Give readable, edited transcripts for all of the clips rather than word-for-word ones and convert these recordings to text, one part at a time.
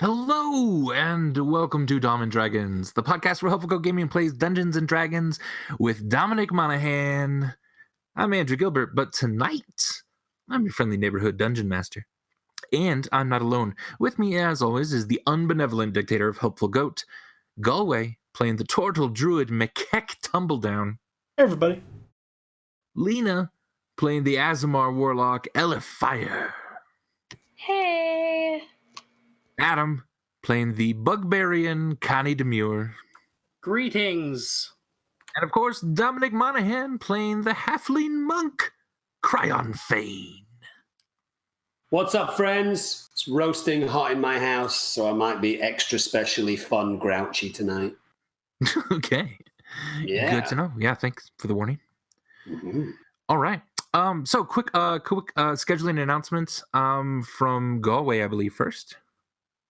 Hello and welcome to Dom and Dragons, the podcast where Helpful Go Gaming plays Dungeons and Dragons with Dominic Monaghan. I'm Andrew Gilbert, but tonight I'm your friendly neighborhood dungeon master. And I'm not alone. With me, as always, is the unbenevolent dictator of Helpful Goat, Galway, playing the turtle druid McKeck Tumbledown. Hey, everybody. Lena, playing the Azamar warlock Elifire. Hey. Adam, playing the Bugbarian Connie Demure. Greetings. And of course, Dominic Monaghan playing the halfling monk, Cryon Fane. What's up, friends? It's roasting hot in my house, so I might be extra specially fun grouchy tonight. Okay. Yeah. Good to know. Yeah, thanks for the warning. Mm-hmm. All right. So quick scheduling announcements from Galway, I believe, first.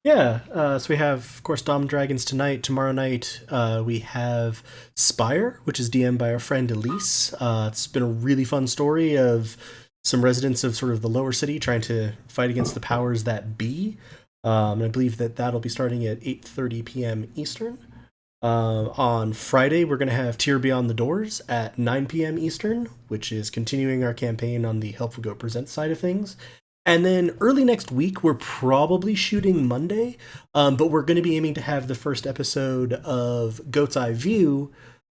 Yeah, so we have, of course, Dom Dragons tonight. Tomorrow night, we have Spire, which is DM'd by our friend Elise. It's been a really fun story of some residents of sort of the lower city trying to fight against the powers that be. And I believe that'll be starting at 8:30 p.m. Eastern. On Friday, we're going to have Tear Beyond the Doors at 9 p.m. Eastern, which is continuing our campaign on the Helpful Go Presents side of things. And then early next week, we're probably shooting Monday, but we're going to be aiming to have the first episode of Goat's Eye View,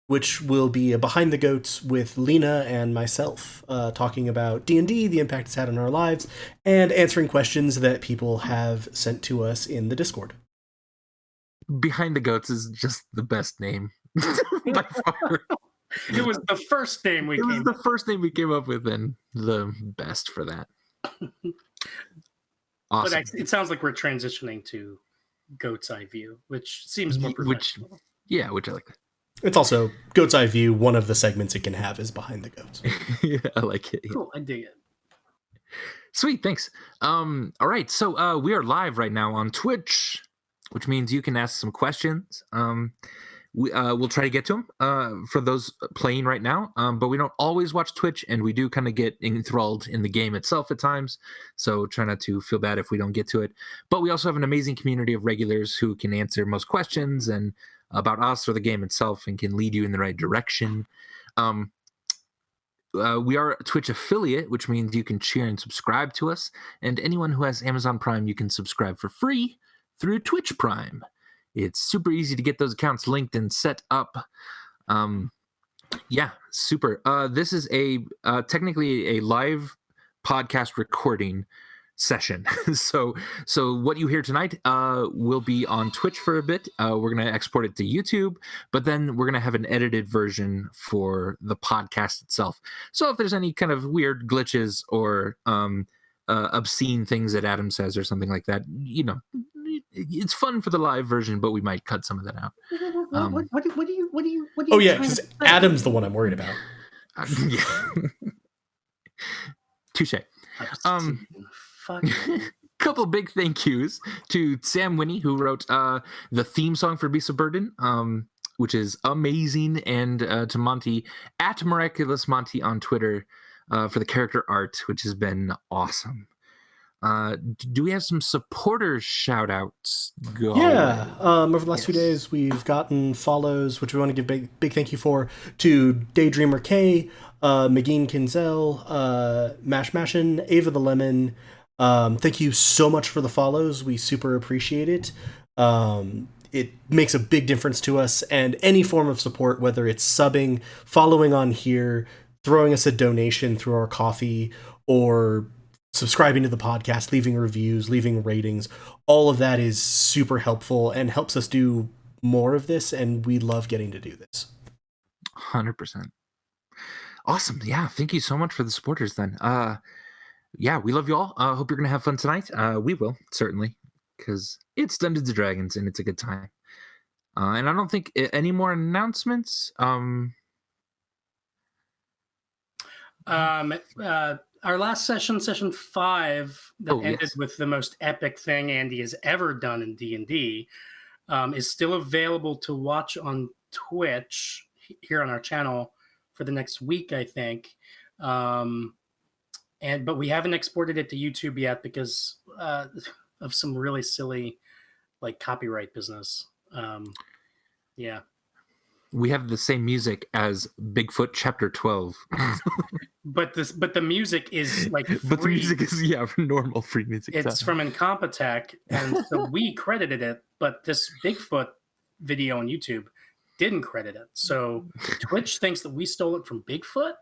which will be a Behind the Goats with Lena and myself, talking about D&D, the impact it's had on our lives, and answering questions that people have sent to us in the Discord. Behind the Goats is just the best name by far. It was the first name we came up with, and the best for that. Awesome. But it sounds like we're transitioning to Goat's Eye View, which seems more professional. Which I like that. It's also Goat's Eye View. One of the segments it can have is Behind the Goats. Yeah, I like it. Yeah. Cool, I dig it. Sweet, thanks. All right, so we are live right now on Twitch, which means you can ask some questions. We'll try to get to them for those playing right now, but we don't always watch Twitch, and we do kind of get enthralled in the game itself at times, so try not to feel bad if we don't get to it. But we also have an amazing community of regulars who can answer most questions and about us or the game itself and can lead you in the right direction. We are a Twitch affiliate, which means you can cheer and subscribe to us, and anyone who has Amazon Prime, you can subscribe for free through Twitch Prime. It's super easy to get those accounts linked and set up. Yeah, super. This is technically a live podcast recording session. So what you hear tonight will be on Twitch for a bit. We're going to export it to YouTube, but then we're going to have an edited version for the podcast itself. So if there's any kind of weird glitches or obscene things that Adam says or something like that, it's fun for the live version, but we might cut some of that out. What do you? Oh yeah, because Adam's the one I'm worried about. Touche. Fuck. Couple big thank yous to Sam Winnie, who wrote the theme song for Beast of Burden, which is amazing, and to Monty at Miraculous Monty on Twitter for the character art, which has been awesome. Do we have some supporters shout outs? Yeah, over the last few days we've gotten follows, which we want to give big thank you for, to Daydreamer K, McGeen Kinzel, Mashin, Ava the Lemon. Thank you so much for the follows. We super appreciate it. It makes a big difference to us, and any form of support, whether it's subbing, following on here, throwing us a donation through our coffee, or subscribing to the podcast, leaving reviews, leaving ratings, all of that is super helpful and helps us do more of this, and we love getting to do this. 100%. Awesome. Yeah, thank you so much for the supporters then. Yeah, we love you all. Hope you're going to have fun tonight. We will, certainly, because it's Dungeons & Dragons, and it's a good time. And I don't think any more announcements. Our last session 5, that ended with the most epic thing Andy has ever done in D&D, is still available to watch on Twitch here on our channel for the next week, I think. But we haven't exported it to YouTube yet because of some really silly like copyright business. Yeah. We have the same music as Bigfoot Chapter 12. But the music is like free. But the music is normal free music. It's from Incompetech, and so we credited it, but this Bigfoot video on YouTube didn't credit it. So Twitch thinks that we stole it from Bigfoot.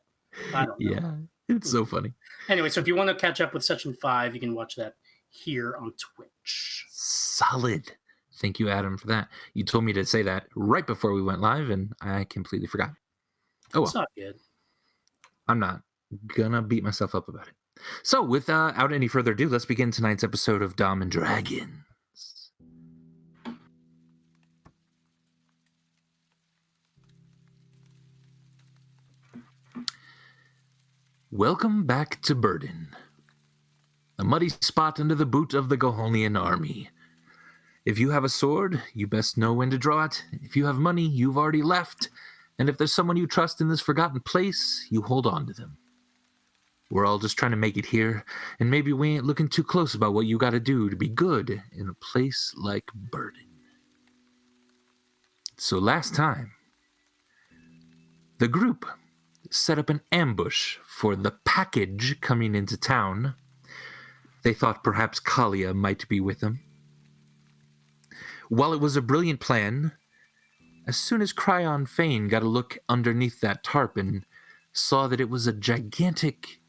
I don't know. Yeah, it's so funny. Anyway, so if you want to catch up with Session 5, you can watch that here on Twitch. Solid. Thank you, Adam, for that. You told me to say that right before we went live, and I completely forgot. Oh, well. It's not good. I'm not gonna beat myself up about it. So, without any further ado, let's begin tonight's episode of Dom and Dragons. Welcome back to Burden, a muddy spot under the boot of the Goholian army. If you have a sword, you best know when to draw it. If you have money, you've already left. And if there's someone you trust in this forgotten place, you hold on to them. We're all just trying to make it here, and maybe we ain't looking too close about what you gotta do to be good in a place like Burden. So last time, the group set up an ambush for the package coming into town. They thought perhaps Kalia might be with them. While it was a brilliant plan, as soon as Cryon Fane got a look underneath that tarp and saw that it was a gigantic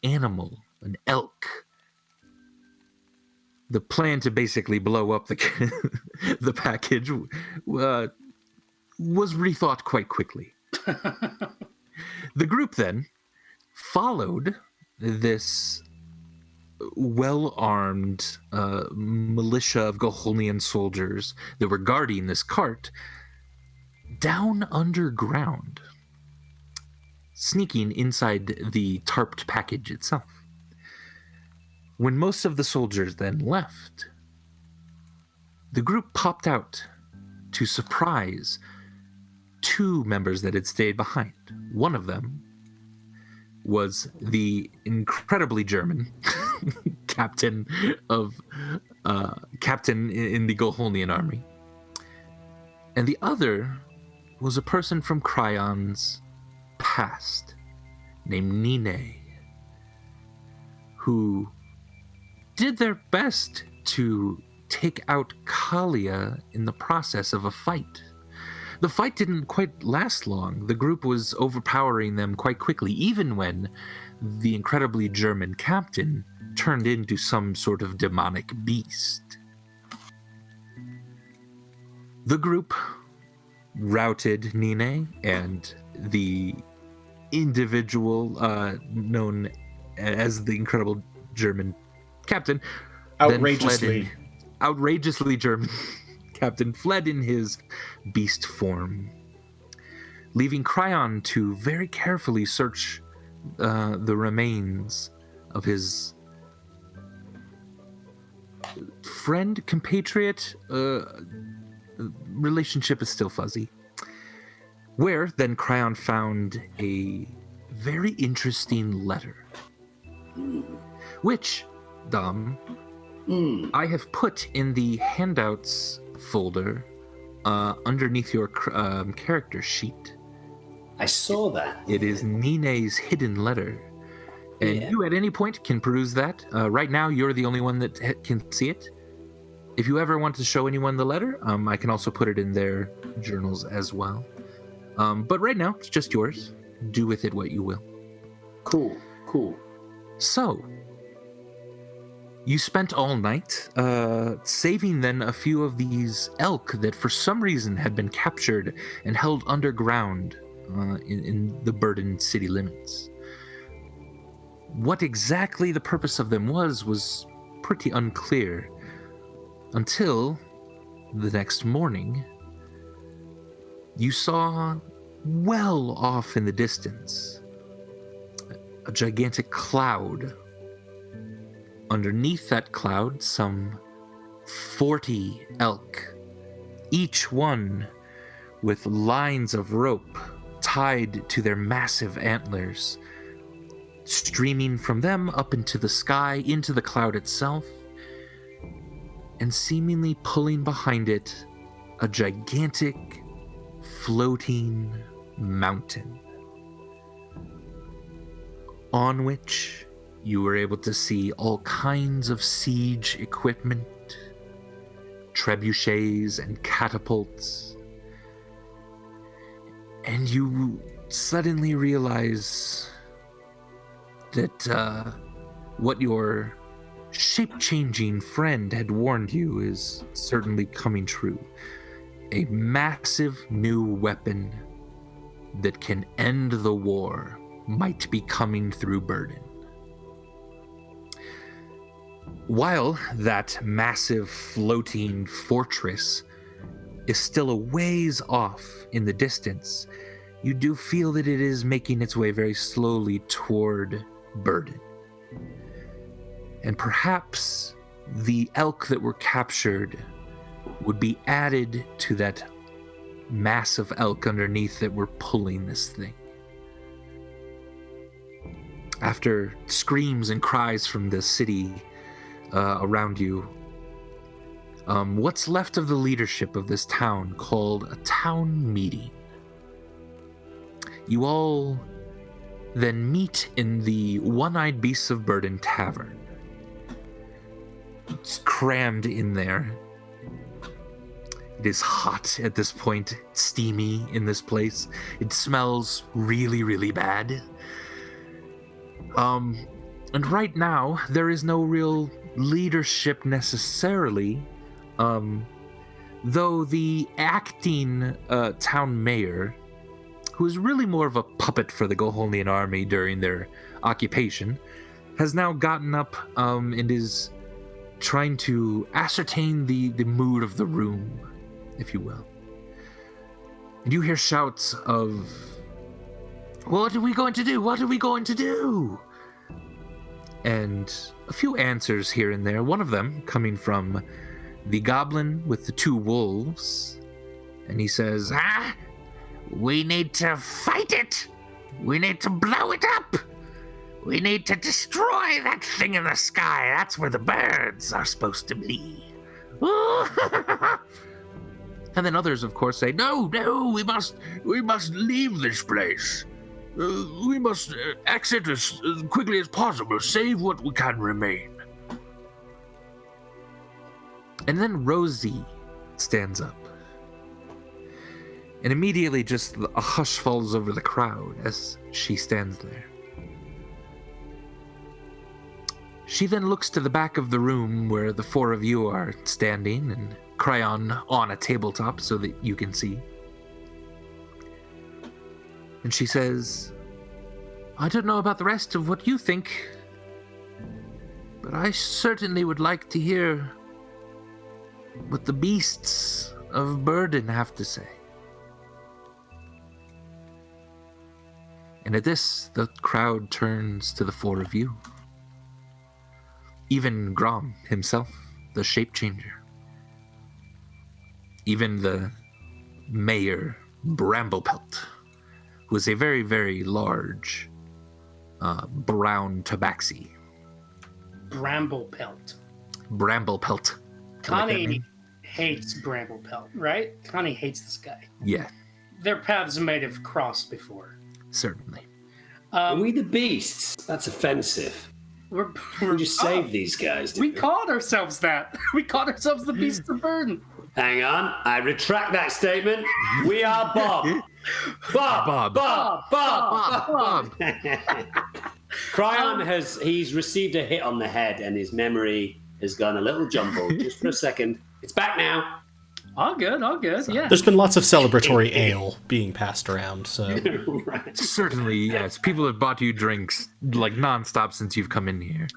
animal, an elk, the plan to basically blow up the package was rethought quite quickly. The group then followed this well-armed militia of Goholian soldiers that were guarding this cart down underground, sneaking inside the tarped package itself. When most of the soldiers then left, the group popped out to surprise two members that had stayed behind. One of them was the incredibly German captain in the Goholian army. And the other was a person from Cryon's past named Nine, who did their best to take out Kalia in the process of a fight. The fight didn't quite last long. The group was overpowering them quite quickly, even when the incredibly German captain turned into some sort of demonic beast. The group routed Nine and the individual known as the incredible German captain. Outrageously German captain fled in his beast form, leaving Cryon to very carefully search the remains of his friend, compatriot. Relationship is still fuzzy. Where then Cryon found a very interesting letter, which, Dom, I have put in the handouts folder underneath your character sheet. I saw that. It is Nine's hidden letter. And you at any point can peruse that. Right now, you're the only one that can see it. If you ever want to show anyone the letter, I can also put it in their journals as well. But right now, it's just yours. Do with it what you will. Cool. So, you spent all night saving then a few of these elk that for some reason had been captured and held underground in the Burden city limits. What exactly the purpose of them was pretty unclear until the next morning. You saw well off in the distance a gigantic cloud. Underneath that cloud, some 40 elk, each one with lines of rope tied to their massive antlers, streaming from them up into the sky, into the cloud itself. and seemingly pulling behind it a gigantic floating mountain on which you were able to see all kinds of siege equipment, trebuchets and catapults, and you suddenly realize that what your shape-changing friend had warned you is certainly coming true. A massive new weapon that can end the war might be coming through Burden. While that massive floating fortress is still a ways off in the distance, you do feel that it is making its way very slowly toward Burden. And perhaps the elk that were captured would be added to that mass of elk underneath that were pulling this thing. After screams and cries from the city around you, what's left of the leadership of this town called a town meeting. You all then meet in the One-Eyed Beasts of Burden Tavern. It's crammed in there. It is hot at this point, steamy in this place. It smells really, really bad. And right now, there is no real leadership necessarily, though the acting town mayor, who is really more of a puppet for the Goholian army during their occupation, has now gotten up and is trying to ascertain the mood of the room, if you will. And you hear shouts of, "What are we going to do? What are we going to do?" And a few answers here and there, one of them coming from the goblin with the two wolves. And he says, "We need to fight it. We need to blow it up. We need to destroy that thing in the sky. That's where the birds are supposed to be." And then others, of course, say, No, we must leave this place. We must exit as quickly as possible, save what we can remain." And then Rosie stands up. And immediately just a hush falls over the crowd as she stands there. She then looks to the back of the room where the four of you are standing and Cryon on a tabletop so that you can see. And she says, "I don't know about the rest of what you think, but I certainly would like to hear what the beasts of Burden have to say." And at this, the crowd turns to the four of you. Even Grom himself, the shape changer. Even the mayor, Bramblepelt, who is a very, very large brown tabaxi. Bramblepelt. Bramblepelt. Connie hates Bramblepelt, right? Connie hates this guy. Yeah. Their paths might have crossed before. Certainly. Are we the beasts? That's offensive. We're just saved these guys. We called ourselves that. We called ourselves the Beasts of Burden. Hang on, I retract that statement. We are Bob. Bob. Cryon he's received a hit on the head and his memory has gone a little jumbled. Just for a second. It's back now. All good, yeah. There's been lots of celebratory ale being passed around, so... Right. Certainly, yes. People have bought you drinks, like, nonstop since you've come in here.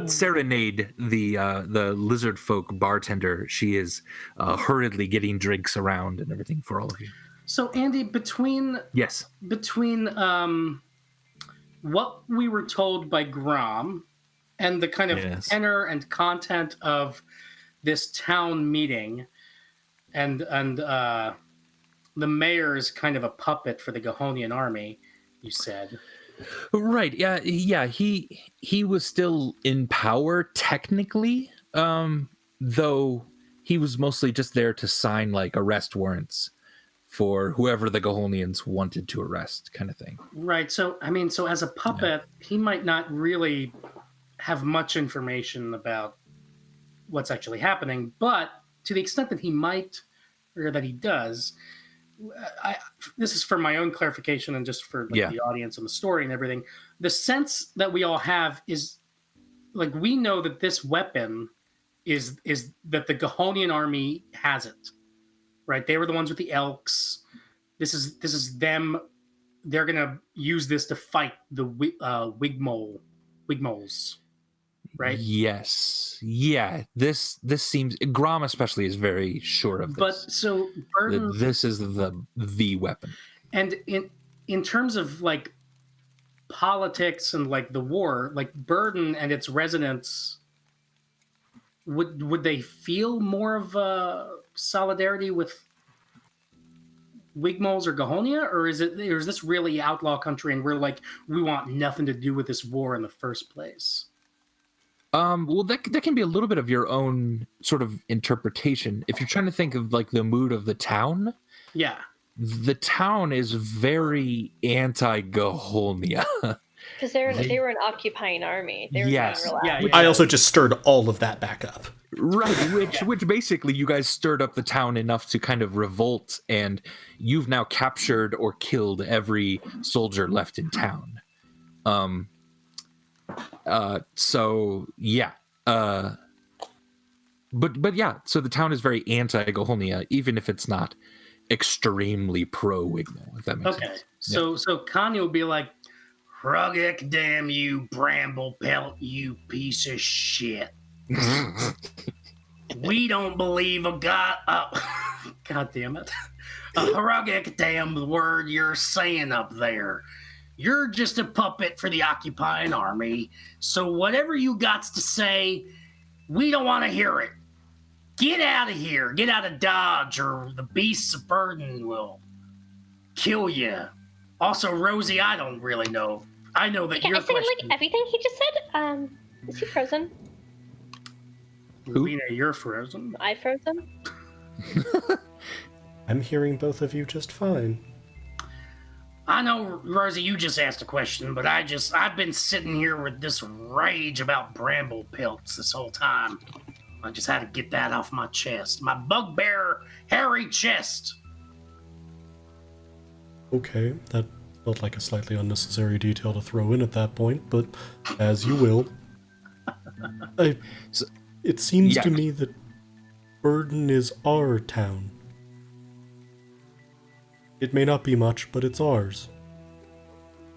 Serenade, the lizard folk bartender, she is hurriedly getting drinks around and everything for all of you. So, Andy, between what we were told by Grom and the kind of tenor and content of this town meeting, and the mayor is kind of a puppet for the Gohonian army, you said. Right, yeah, he was still in power technically, though he was mostly just there to sign like arrest warrants for whoever the Gahonians wanted to arrest, kind of thing. Right. So, I mean, so as a puppet, he might not really have much information about what's actually happening, but to the extent that he might, or that he does, this is for my own clarification and just for like, the audience and the story and everything. The sense that we all have is like, we know that this weapon is that the Gahonian army has it, right? They were the ones with the elks. This is them. They're gonna use this to fight the Wigmoles, right? Yes. Yeah. This seems Grom especially is very sure of this. But so Burden, this is the weapon. And in terms of like politics and like the war, like Burden and its residents, would they feel more of a solidarity with Wigmoles or Gahonia, or is this really outlaw country and we're like, we want nothing to do with this war in the first place? Well, that can be a little bit of your own sort of interpretation. If you're trying to think of like the mood of the town, the town is very anti-Gahonia. Because they were an occupying army. They were I also just stirred all of that back up. Right, which basically you guys stirred up the town enough to kind of revolt, and you've now captured or killed every soldier left in town. So yeah. But yeah, so the town is very anti-Gahonia, even if it's not extremely pro-Wigmo, if that makes sense. So Kanye will be like, Ruggick, damn you, bramble pelt, you piece of shit. We don't believe a god. God damn it. Ruggick, damn the word you're saying up there. You're just a puppet for the occupying army. So whatever you got to say, we don't want to hear it. Get out of here. Get out of Dodge, or the beasts of burden will kill you. Also, Rosie, I don't really know. I know that you're. I said like everything he just said. Is he frozen? Lena, you're frozen. I frozen? I'm hearing both of you just fine. I know, Rosie, you just asked a question, but I've been sitting here with this rage about bramble pelts this whole time. I just had to get that off my chest. My bugbear, hairy chest. Okay, that felt like a slightly unnecessary detail to throw in at that point, but as you will. It seems to me that Burden is our town. It may not be much, but it's ours.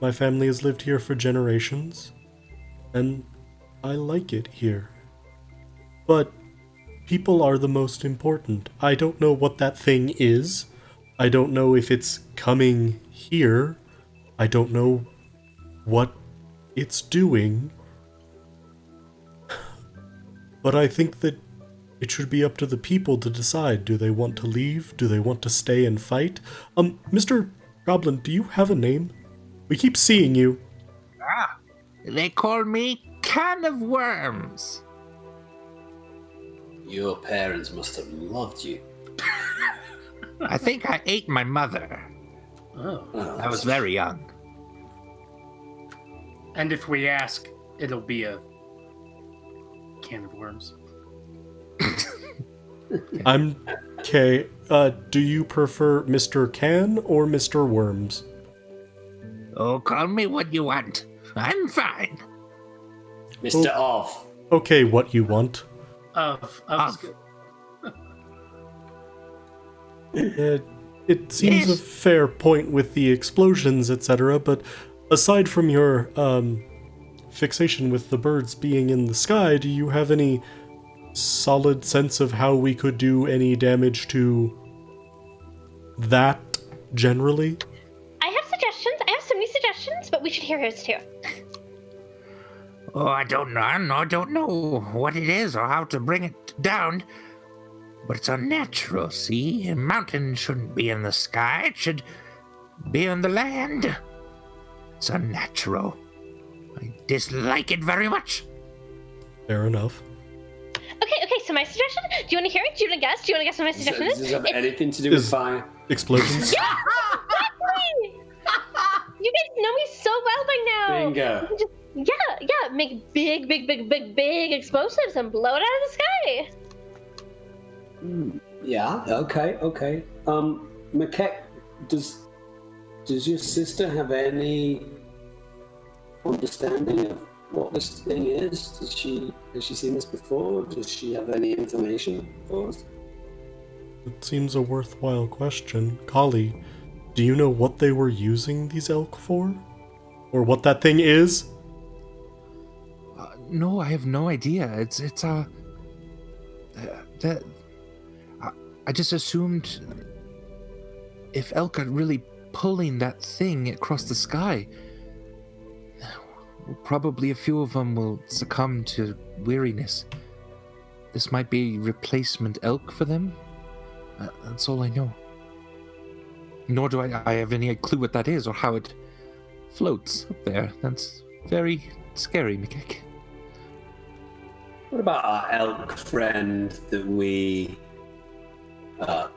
My family has lived here for generations, and I like it here. But people are the most important. I don't know what that thing is. I don't know if it's coming here. I don't know what it's doing. But I think that it should be up to the people to decide. Do they want to leave? Do they want to stay and fight? Mr. Goblin, do you have a name? We keep seeing you. They call me Can of Worms. Your parents must have loved you. I think I ate my mother. Oh. I was very young. And if we ask, it'll be a can of worms. I'm okay. Do you prefer Mr. Can or Mr. Worms? Oh, call me what you want. I'm fine. Mr. Of. Okay, what you want. Of. It seems a fair point with the explosions, etc., but aside from your fixation with the birds being in the sky, do you have any solid sense of how we could do any damage to that generally? I have suggestions. I have so many suggestions, but we should hear his too. Oh, I don't know what it is or how to bring it down. But it's unnatural, see? A mountain shouldn't be in the sky. It should be on the land. It's unnatural. I dislike it very much. Fair enough. Okay, so my suggestion? Do you want to hear it? Do you want to guess? Do you want to guess what my suggestion is? Does it have anything to do with fire? Explosions? Yeah, exactly! You guys know me so well by now. Bingo. Yeah, make big explosives and blow it out of the sky. Yeah, okay. Makek, does your sister have any understanding of what this thing is? Has she seen this before? Does she have any information for us? It seems a worthwhile question. Kali, do you know what they were using these elk for? Or what that thing is? No, I have no idea. I just assumed if elk are really pulling that thing across the sky, probably a few of them will succumb to weariness. This might be replacement elk for them. That's all I know. Nor do I have any clue what that is or how it floats up there. That's very scary, Mikek. What about our elk friend that we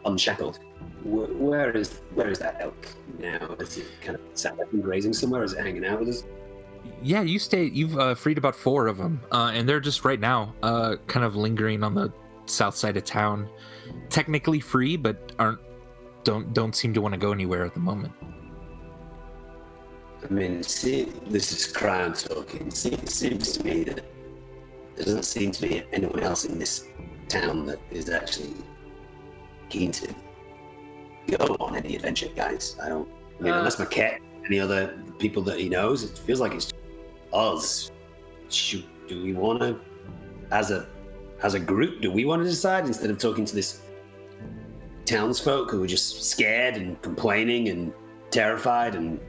unshackled? Where is that elk now? Is it kind of sat up and grazing somewhere? Is it hanging out with us? Yeah, you've freed about 4 of them, and they're just right now kind of lingering on the south side of town. Technically free, but don't seem to want to go anywhere at the moment. I mean, see, this is Crown talking. It seems to me that there doesn't seem to be anyone else in this town that is actually keen to go on any adventure, guys. Unless my cat, any other people that he knows, it feels like it's us. Do we want to, as a group, do we want to decide instead of talking to this townsfolk who are just scared and complaining and terrified and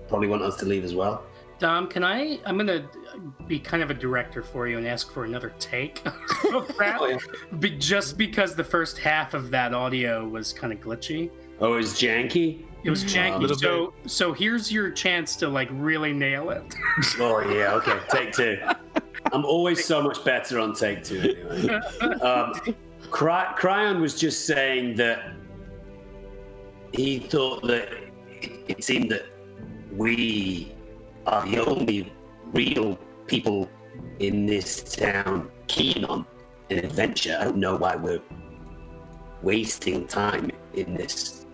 probably want us to leave as well? Dom, I'm going to be kind of a director for you and ask for another take of that. Oh, yeah. Just because the first half of that audio was kind of glitchy. Oh, it's janky? It was janky. So here's your chance to like really nail it. Oh, yeah, okay. Take 2. I'm always so much better on take 2 anyway. Cryon was just saying that he thought that it seemed that we are the only real people in this town keen on an adventure. I don't know why we're wasting time in this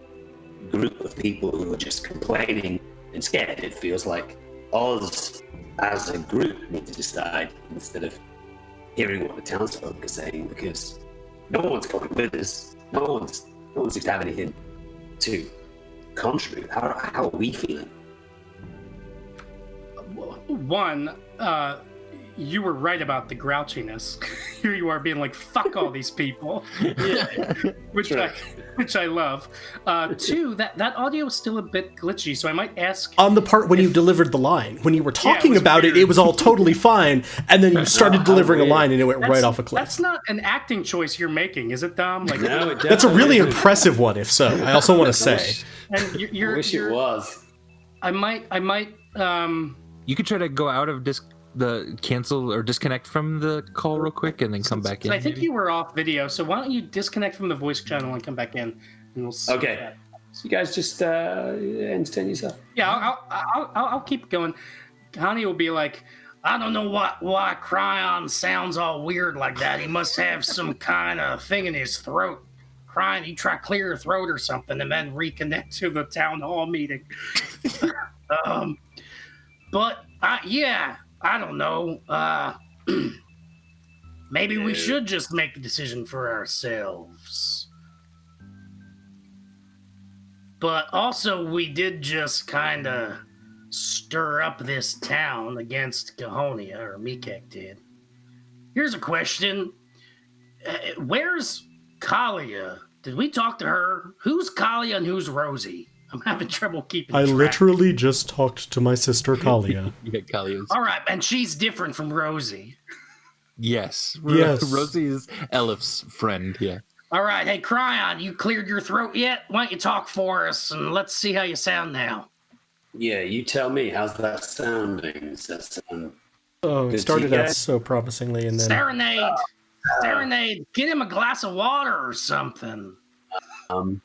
group of people who are just complaining and scared. It feels like us as a group need to decide instead of hearing what the townsfolk are saying, because no one's going with us. No one seems to have anything to contribute. How are we feeling? One, you were right about the grouchiness. Here you are being like, fuck all these people. Yeah. which I love. 2, that audio is still a bit glitchy, so I might ask... On the part when you delivered the line. When you were talking about weird. it was all totally fine, and then you started delivering a line and it went right off a cliff. That's not an acting choice you're making, is it, Dom? Like, No, it That's a really isn't. impressive one, if so. I also want to say. and I wish it was. I might You could try to go out of the cancel or disconnect from the call real quick and then come back in. I think you were off video, so why don't you disconnect from the voice channel and come back in, and we'll see. Okay. That. So you guys just entertain yourself. Yeah, I'll keep going. Connie will be like, I don't know why Cryon sounds all weird like that. He must have some kind of thing in his throat. Cryon, you try clear your throat or something, and then reconnect to the town hall meeting. But I don't know. Maybe we should just make the decision for ourselves. But also, we did just kind of stir up this town against Cahonia, or Mikek did. Here's a question. Where's Kalia? Did we talk to her? Who's Kalia and who's Rosie? I'm having trouble keeping track. I literally just talked to my sister Kalia. You get Kalia's. All right, and she's different from Rosie. Yes. Yes. Rosie is Elif's friend, yeah. All right, hey, Cryon, you cleared your throat yet? Why don't you talk for us, and let's see how you sound now. Yeah, you tell me. How's that sounding? Does that sound Oh, it good started to you out guys? so promisingly, and then Serenade! Serenade. Get him a glass of water or something. I'm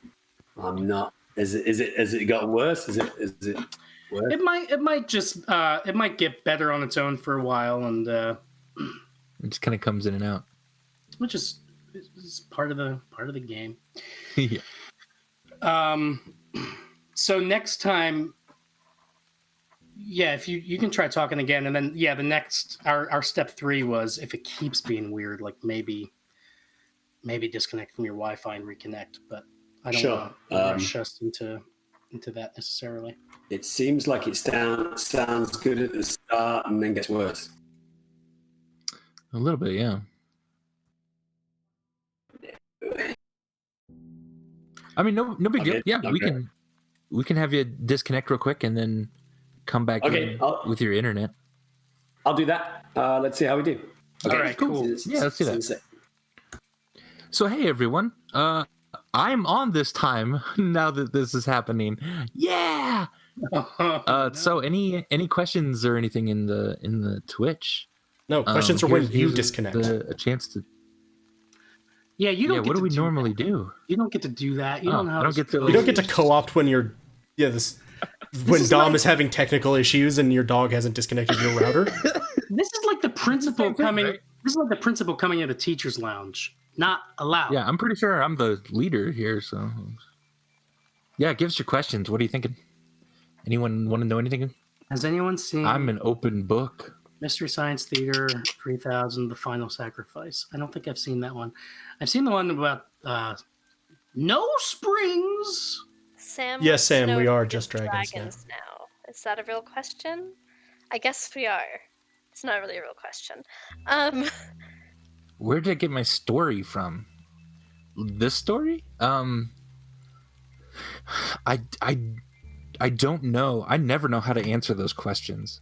not. Has it got worse? Is it worse? It might just it might get better on its own for a while, and It just kind of comes in and out. which is part of the game. Yeah. So next time, if you can try talking again, and then the next our step 3 was if it keeps being weird, like maybe disconnect from your Wi-Fi and reconnect. But I don't want to rush us into that necessarily. It seems like it sounds good at the start and then gets worse. A little bit, yeah. I mean, no big deal. Yeah, we can have you disconnect real quick and then come back in with your internet. I'll do that. Let's see how we do. Okay, all right, cool. Yeah, let's do that. So, hey, everyone. I'm on this time now that this is happening. Yeah. So, any questions or anything in the Twitch? No, questions are when you disconnect. A chance to. Yeah, you don't. What do we normally do? You don't get to do that. You don't know. You don't get to co-opt when you're. Yeah, when Dom is having technical issues and your dog hasn't disconnected your router. This is like the principal coming. This is like the principal coming into teacher's lounge. Not allowed. Yeah, I'm pretty sure I'm the leader here. So, yeah, give us your questions. What are you thinking? Anyone want to know anything? Has anyone seen? I'm an open book. Mystery Science Theater 3000: The Final Sacrifice. I don't think I've seen that one. I've seen the one about no springs. Sam. Yes, Sam, no we are just dragons now. Is that a real question? I guess we are. It's not really a real question. Where did I get my story from? This story? I don't know. I never know how to answer those questions.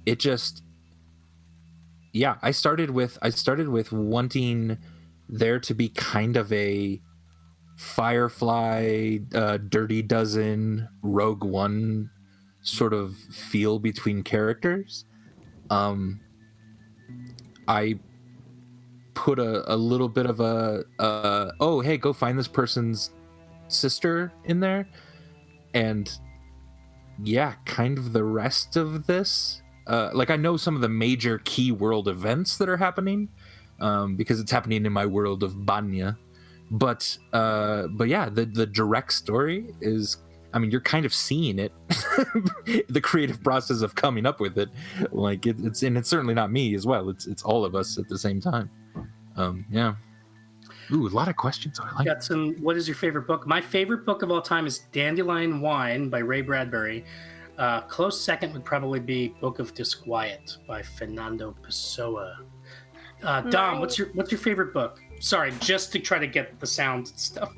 It just, I started with wanting there to be kind of a Firefly, Dirty Dozen, Rogue One sort of feel between characters. I put a little bit of oh, hey, go find this person's sister in there, and kind of the rest of this. Like, I know some of the major key world events that are happening, because it's happening in my world of Banya. But yeah, the direct story is, I mean, you're kind of seeing it, the creative process of coming up with it. Like, it's certainly not me as well. It's all of us at the same time. Yeah. Ooh, a lot of questions. I like. Got some. What is your favorite book? My favorite book of all time is Dandelion Wine by Ray Bradbury. Close second would probably be Book of Disquiet by Fernando Pessoa. Dom, what's your favorite book? Sorry, just to try to get the sound stuff.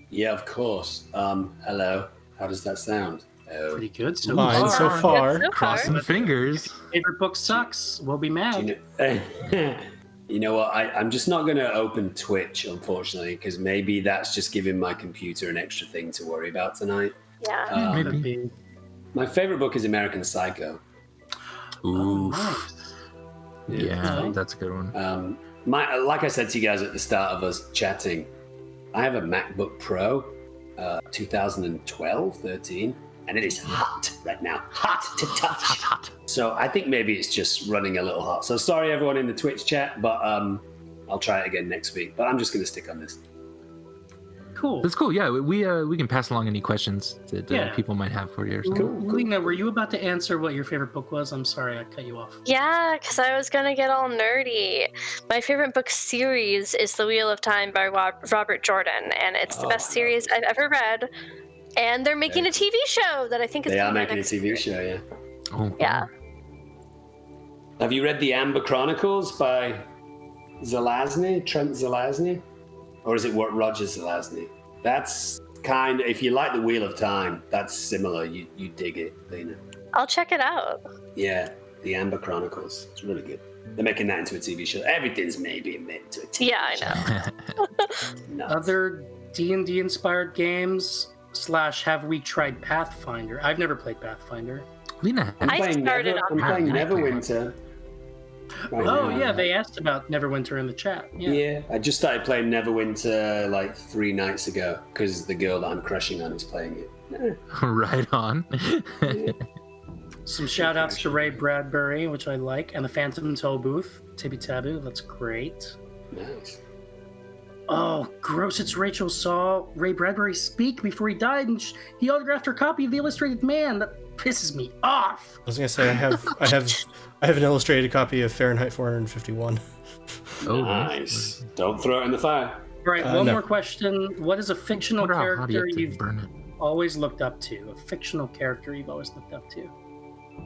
Yeah, of course. Hello. How does that sound? Oh. Pretty good so far. Crossing fingers. Favorite book sucks. We'll be mad. You know what? I'm just not going to open Twitch, unfortunately, because maybe that's just giving my computer an extra thing to worry about tonight. Yeah. Maybe. My favorite book is American Psycho. Ooh. Nice. Yeah, that's a good one. Like I said to you guys at the start of us chatting, I have a MacBook Pro, 2012, 13, and it is hot right now. Hot to touch. Hot. So I think maybe it's just running a little hot. So sorry, everyone in the Twitch chat, but I'll try it again next week. But I'm just going to stick on this. Cool. That's cool. Yeah, we can pass along any questions that people might have for you. Or something. Cool. Lena, were you about to answer what your favorite book was? I'm sorry, I cut you off. Yeah, because I was gonna get all nerdy. My favorite book series is The Wheel of Time by Robert Jordan, and it's the best series I've ever read. And they're making a TV show that I think is. They are making a TV show, yeah. Oh. Yeah. Have you read The Amber Chronicles by Trent Zelazny? Or is it Roger Zelazny? That's kind of, if you like The Wheel of Time, that's similar. You dig it, Lena. I'll check it out. Yeah, The Amber Chronicles. It's really good. They're making that into a TV show. Everything's maybe made into a TV show. Yeah, I know. Other D&D inspired games / have we tried Pathfinder? I've never played Pathfinder. Lena, I'm playing Neverwinter. Oh yeah, they asked about Neverwinter in the chat. Yeah, I just started playing Neverwinter like 3 nights ago because the girl that I'm crushing on is playing it. Right on. Some shout outs to Ray Bradbury, which I like, and the Phantom Toll Booth, Tibby Taboo. That's great. Nice. Oh, gross! It's Rachel saw Ray Bradbury speak before he died, and he autographed her copy of The Illustrated Man. That pisses me off. I was gonna say I have an illustrated copy of Fahrenheit 451. Oh, nice. Don't throw it in the fire. All right, one more question. What is a fictional character you've burn it. always looked up to? A fictional character you've always looked up to?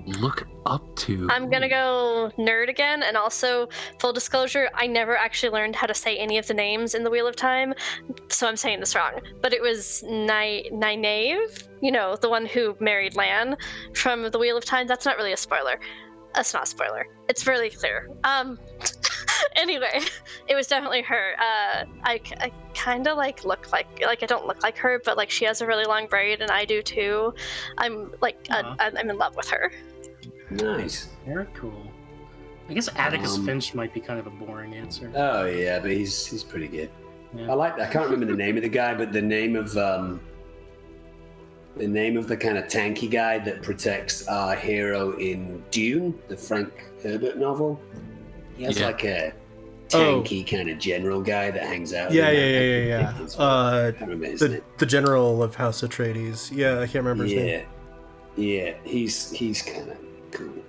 Look up to. I'm gonna go nerd again, and also full disclosure, I never actually learned how to say any of the names in the Wheel of Time, so I'm saying this wrong. But it was Nynaeve, the one who married Lan from the Wheel of Time. That's not really a spoiler. That's not a spoiler. It's really clear. Anyway, it was definitely her. I kind of look like I don't look like her, but she has a really long braid, and I do too. I'm I'm in love with her. Nice. Very cool. I guess Atticus Finch might be kind of a boring answer. Oh yeah, but he's pretty good. Yeah. I can't remember the name of the guy, but the name of the kind of tanky guy that protects our hero in Dune, the Frank Herbert novel. He has a tanky kind of general guy that hangs out. Yeah. I can't remember his name. The general of House Atreides. Yeah, I can't remember his name. Yeah, he's kind of cool.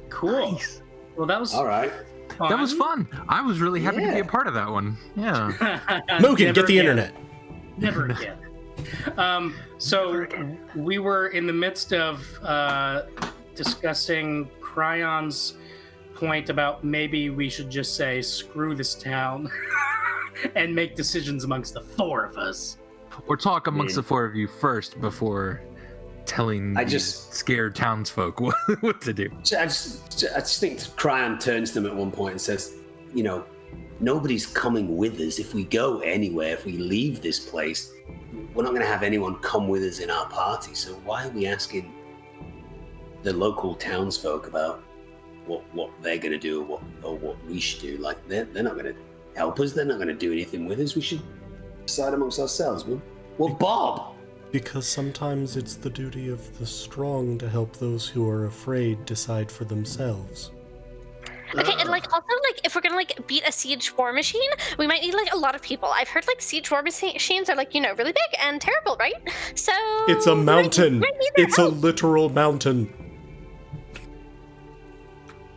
Cool. Nice. Well, that was all right. Fun. That was fun. I was really happy to be a part of that one. Yeah. Mogan, get the internet. Never again. So we were in the midst of discussing Cryon's point about maybe we should just say screw this town and make decisions amongst the 4 of us. Or talk amongst the 4 of you first before telling scared townsfolk what to do. I just think Cryon turns to them at one point and says, nobody's coming with us. If we go anywhere, if we leave this place, we're not going to have anyone come with us in our party. So why are we asking the local townsfolk about what they're going to do or what we should do? They're not going to help us. They're not going to do anything with us. We should decide amongst ourselves. Well, Bob. Because sometimes it's the duty of the strong to help those who are afraid decide for themselves. Okay, and also if we're gonna beat a siege war machine, we might need a lot of people. I've heard siege war machines are really big and terrible, right? So it's a mountain. It's help. A literal mountain.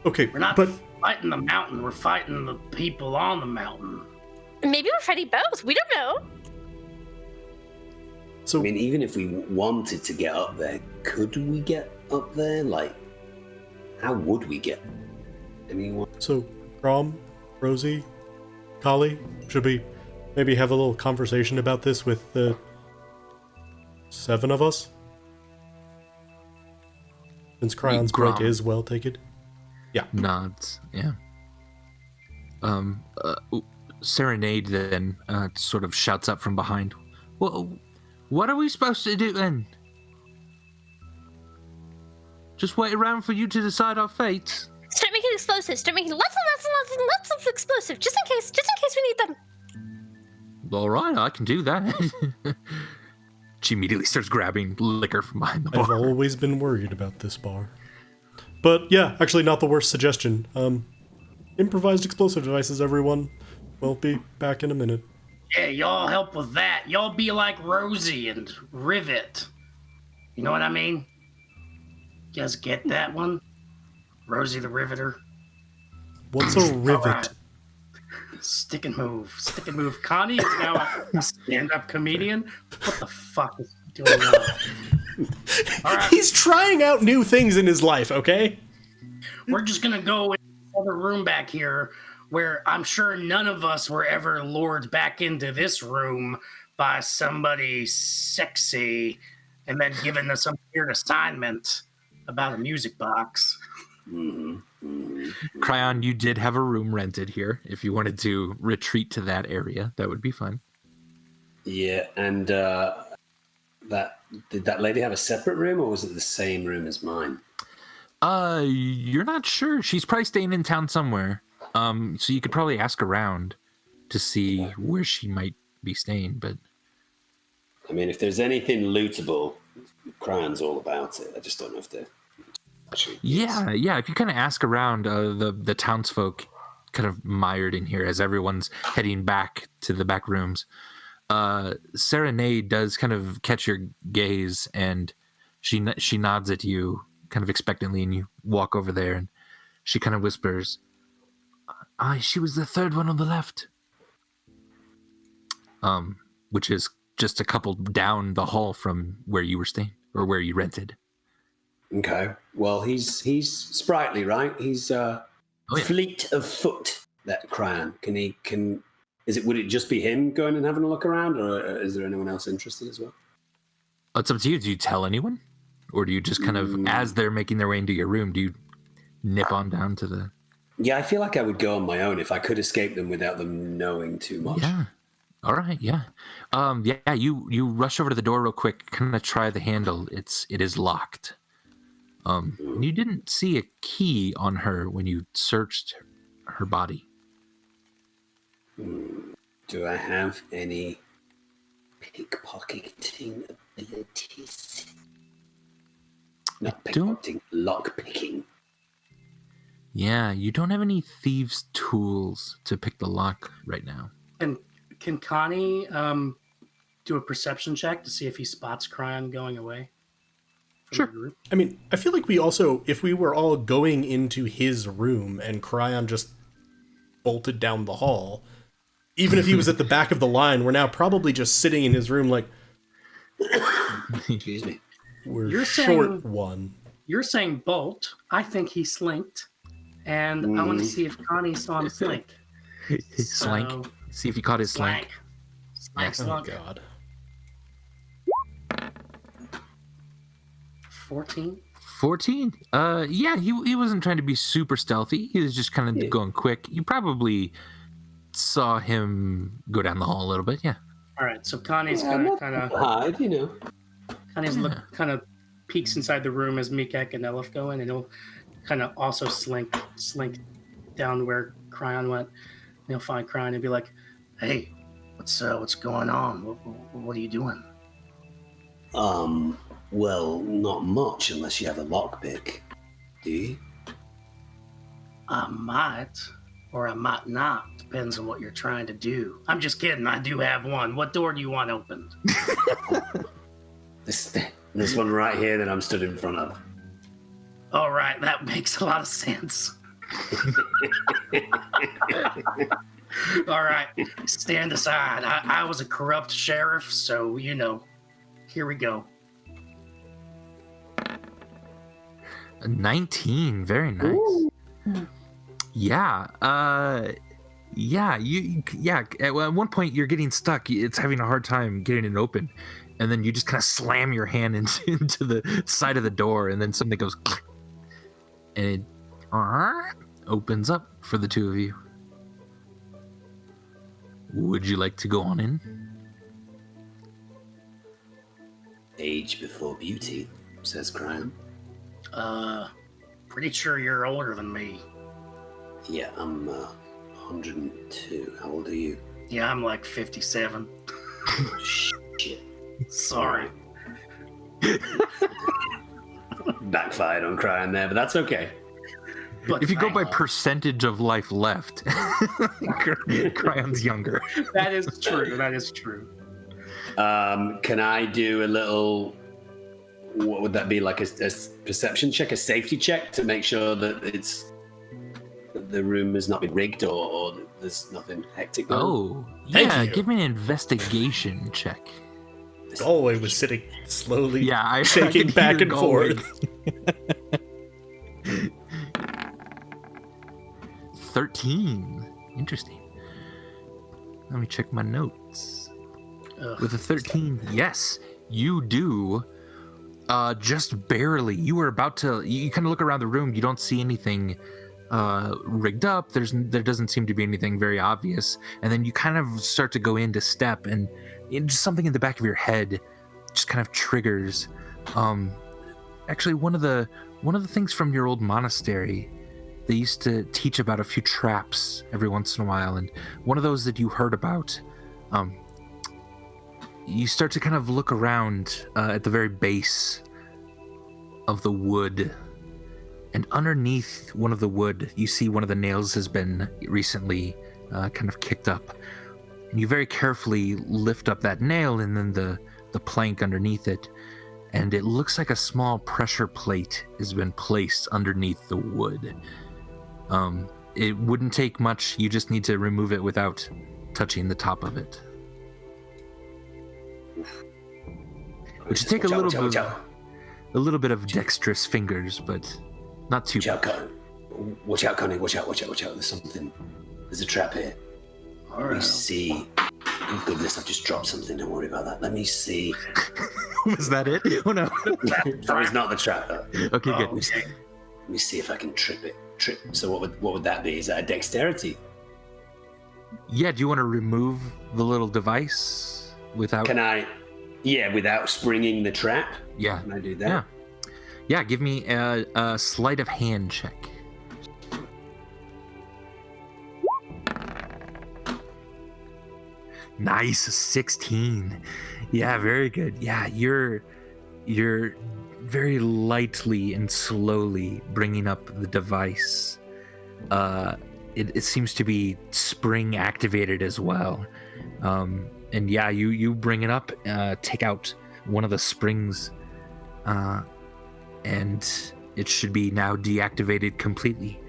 Okay, we're not fighting the mountain. We're fighting the people on the mountain. Maybe we're fighting both. We don't know. So even if we wanted to get up there, could we get up there? How would we get? So, Rom, Rosie, Kali, should we maybe have a little conversation about this with the 7 of us? Since Cryon's point is well taken. Yeah. Nods. Yeah. Serenade then sort of shouts up from behind. Well, what are we supposed to do then? Just wait around for you to decide our fates? Start making explosives. Start making lots and lots of explosives, just in case we need them. All right, I can do that. She immediately starts grabbing liquor from behind the bar. I've always been worried about this bar. But yeah, actually not the worst suggestion. Improvised explosive devices, everyone. We'll be back in a minute. Yeah, y'all help with that. Y'all be like Rosie and Rivet. You know what I mean? You guys get that one? Rosie the Riveter. What's a rivet? Right. Stick and move. Stick and move. Connie is now a stand-up comedian. What the fuck is he doing now? All right. He's trying out new things in his life, okay? We're just going to go in the other room back here where I'm sure none of us were ever lured back into this room by somebody sexy and then given us some weird assignment about a music box. Cryon, you did have a room rented here. If you wanted to retreat to that area, that would be fine. Yeah, and did that lady have a separate room, or was it the same room as mine? You're not sure. She's probably staying in town somewhere. So you could probably ask around to see where she might be staying, but I mean, if there's anything lootable, Cryan's all about it. I just don't know if they're actually. yeah. If you kind of ask around, the townsfolk kind of mired in here as everyone's heading back to the back rooms. Serenade does kind of catch your gaze, and she nods at you kind of expectantly, and you walk over there, and she kind of whispers, she was the third one on the left. Which is just a couple down the hall from where you were staying or where you rented. Okay. Well, he's sprightly, right? He's fleet of foot. That Cryan. Would it just be him going and having a look around, or is there anyone else interested as well? It's up to you. Do you tell anyone, or do you just kind of, as they're making their way into your room, do you nip on down to the? Yeah, I feel like I would go on my own if I could escape them without them knowing too much. Yeah. All right. Yeah. You rush over to the door real quick. Kind of try the handle. It is locked. You didn't see a key on her when you searched her body. Do I have any pickpocketing abilities? Not pickpocketing, lock-picking. Yeah, you don't have any thieves' tools to pick the lock right now. And can Connie do a perception check to see if he spots Cryan going away from Sure. the group? I mean, I feel like we also, if we were all going into his room and Cryan just bolted down the hall, even if he was at the back of the line, we're now probably just sitting in his room like, Excuse me. we're short one. You're saying bolt. I think he slinked. And I want to see if Connie saw him slink. Slank. See if you caught his slank. Slank. Oh, Slunk. God. 14. 14? Yeah, he wasn't trying to be super stealthy. He was just kind of going quick. You probably saw him go down the hall a little bit, yeah. All right, so Connie's kind of hide, Connie's kind of peeks inside the room as Mikek and Elif go in, and he'll kind of also slink down where Cryan went. And he'll find Cryan and be like, "Hey, what's going on? What are you doing?" Well, not much unless you have a lockpick. Do you? I might, or I might not. Depends on what you're trying to do. I'm just kidding. I do have one. What door do you want opened? This one right here that I'm stood in front of. All right, that makes a lot of sense. All right, stand aside. I was a corrupt sheriff, so, here we go. 19, very nice. Ooh. Yeah. At one point you're getting stuck. It's having a hard time getting it open, and then you just kind of slam your hand into the side of the door, and then something goes, and it opens up for the two of you. Would you like to go on in? Age before beauty, says Cryan. Pretty sure you're older than me. Yeah, I'm 102. How old are you? Yeah, I'm like 57. Shit. Sorry. Backfired on Cryan there, but that's okay. But if you go by percentage of life left, Cryan's younger. That is true. Can I do a little... What would that be, like a perception check, a safety check to make sure that the room has not been rigged or there's nothing hectic going on? Oh, yeah, give me an investigation check. Galway was sitting slowly, I shaking back and Galway. forth. 13. Interesting. Let me check my notes. With a 13, yes, you do. Just barely. You were about to. You kind of look around the room. You don't see anything rigged up. There doesn't seem to be anything very obvious. And then you kind of start to go into step, and just something in the back of your head just kind of triggers. Actually, one of the one of the things from your old monastery, they used to teach about a few traps every once in a while, and one of those that you heard about, you start to kind of look around at the very base of the wood, and underneath one of the wood, you see one of the nails has been recently kind of kicked up. And you very carefully lift up that nail and then the plank underneath it, and it looks like a small pressure plate has been placed underneath the wood. It wouldn't take much. You just need to remove it without touching the top of it. Which take a little bit of dexterous fingers, but not too much. Watch out, Connie. Watch out. There's a trap here. All Let me right. see. Oh, goodness, I've just dropped something. Don't worry about that. Let me see. Was that it? Oh, no. That was not the trap, though. Okay, good. Let me see if I can trip it. So what would that be? Is that a dexterity? Yeah, do you want to remove the little device without... Can I... Yeah, without springing the trap? Yeah. Can I do that? Yeah, give me a sleight of hand check. Nice, 16. Yeah, very good. Yeah, you're very lightly and slowly bringing up the device. It seems to be spring activated as well. And yeah, you bring it up, take out one of the springs, and it should be now deactivated completely.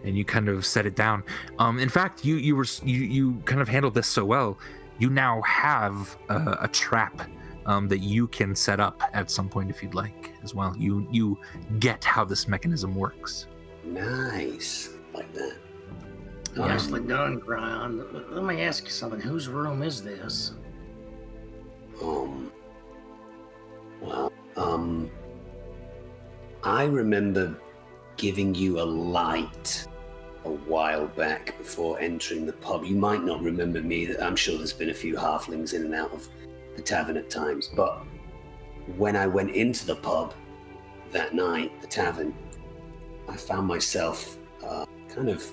And you kind of set it down. In fact, you kind of handled this so well. You now have a trap that you can set up at some point if you'd like as well. You get how this mechanism works. Nice. Like that. Nicely done, Brian. Let me ask you something. Whose room is this? I remember giving you a light a while back before entering the pub. You might not remember me. I'm sure there's been a few halflings in and out of the tavern at times, but when I went into the pub that night, the tavern, I found myself kind of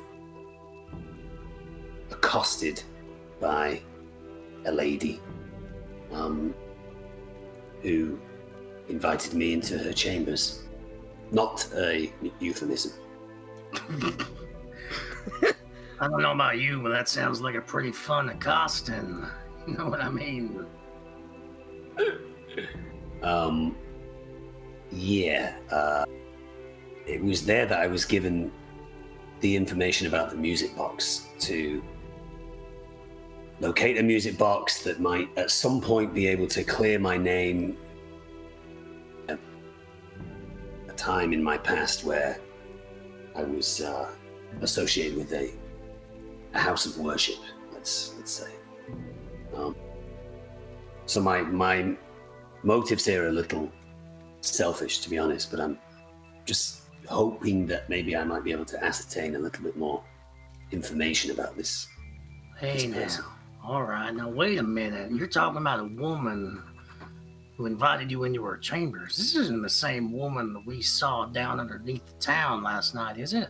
accosted by a lady who invited me into her chambers. Not a euphemism. I don't know about you, but that sounds like a pretty fun accosting. You know what I mean? It was there that I was given the information about the music box, to locate a music box that might at some point be able to clear my name. A time in my past where I was associated with a house of worship, let's say. So my motives here are a little selfish, to be honest, but I'm just hoping that maybe I might be able to ascertain a little bit more information about this. Hey now. person. All right, now wait a minute. You're talking about a woman who invited you into her chambers. This isn't the same woman that we saw down underneath the town last night, is it?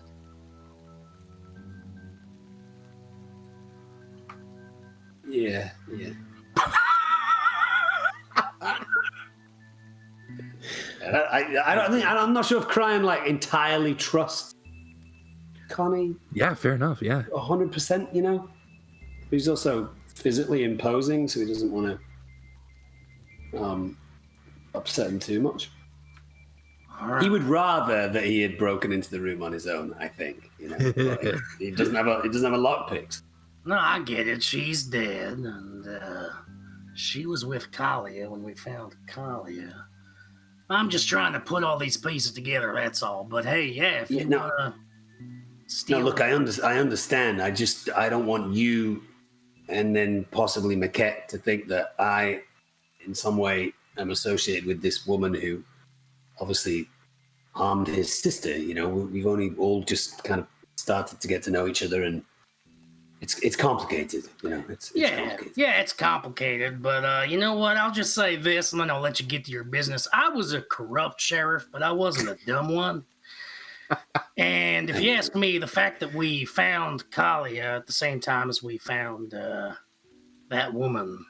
Yeah. I'm not sure if Cryan entirely trusts Connie Yeah, fair enough. Yeah. 100%, you know? But he's also physically imposing, so he doesn't want to upset him too much. All right. He would rather that he had broken into the room on his own, I think. You know, he doesn't have a lockpicks. No, I get it. She's dead, and she was with Kalia when we found Kalia. I'm just trying to put all these pieces together, that's all. But hey, yeah, if you want to steal... No, look, I understand. I don't want you and then possibly Maquette to think that I, in some way, am associated with this woman who obviously harmed his sister. You know, we've only all just kind of started to get to know each other, and it's complicated. You know, it's complicated. Yeah, it's complicated. But you know what? I'll just say this, and then I'll let you get to your business. I was a corrupt sheriff, but I wasn't a dumb one. And if you ask me, the fact that we found Kalia at the same time as we found that woman,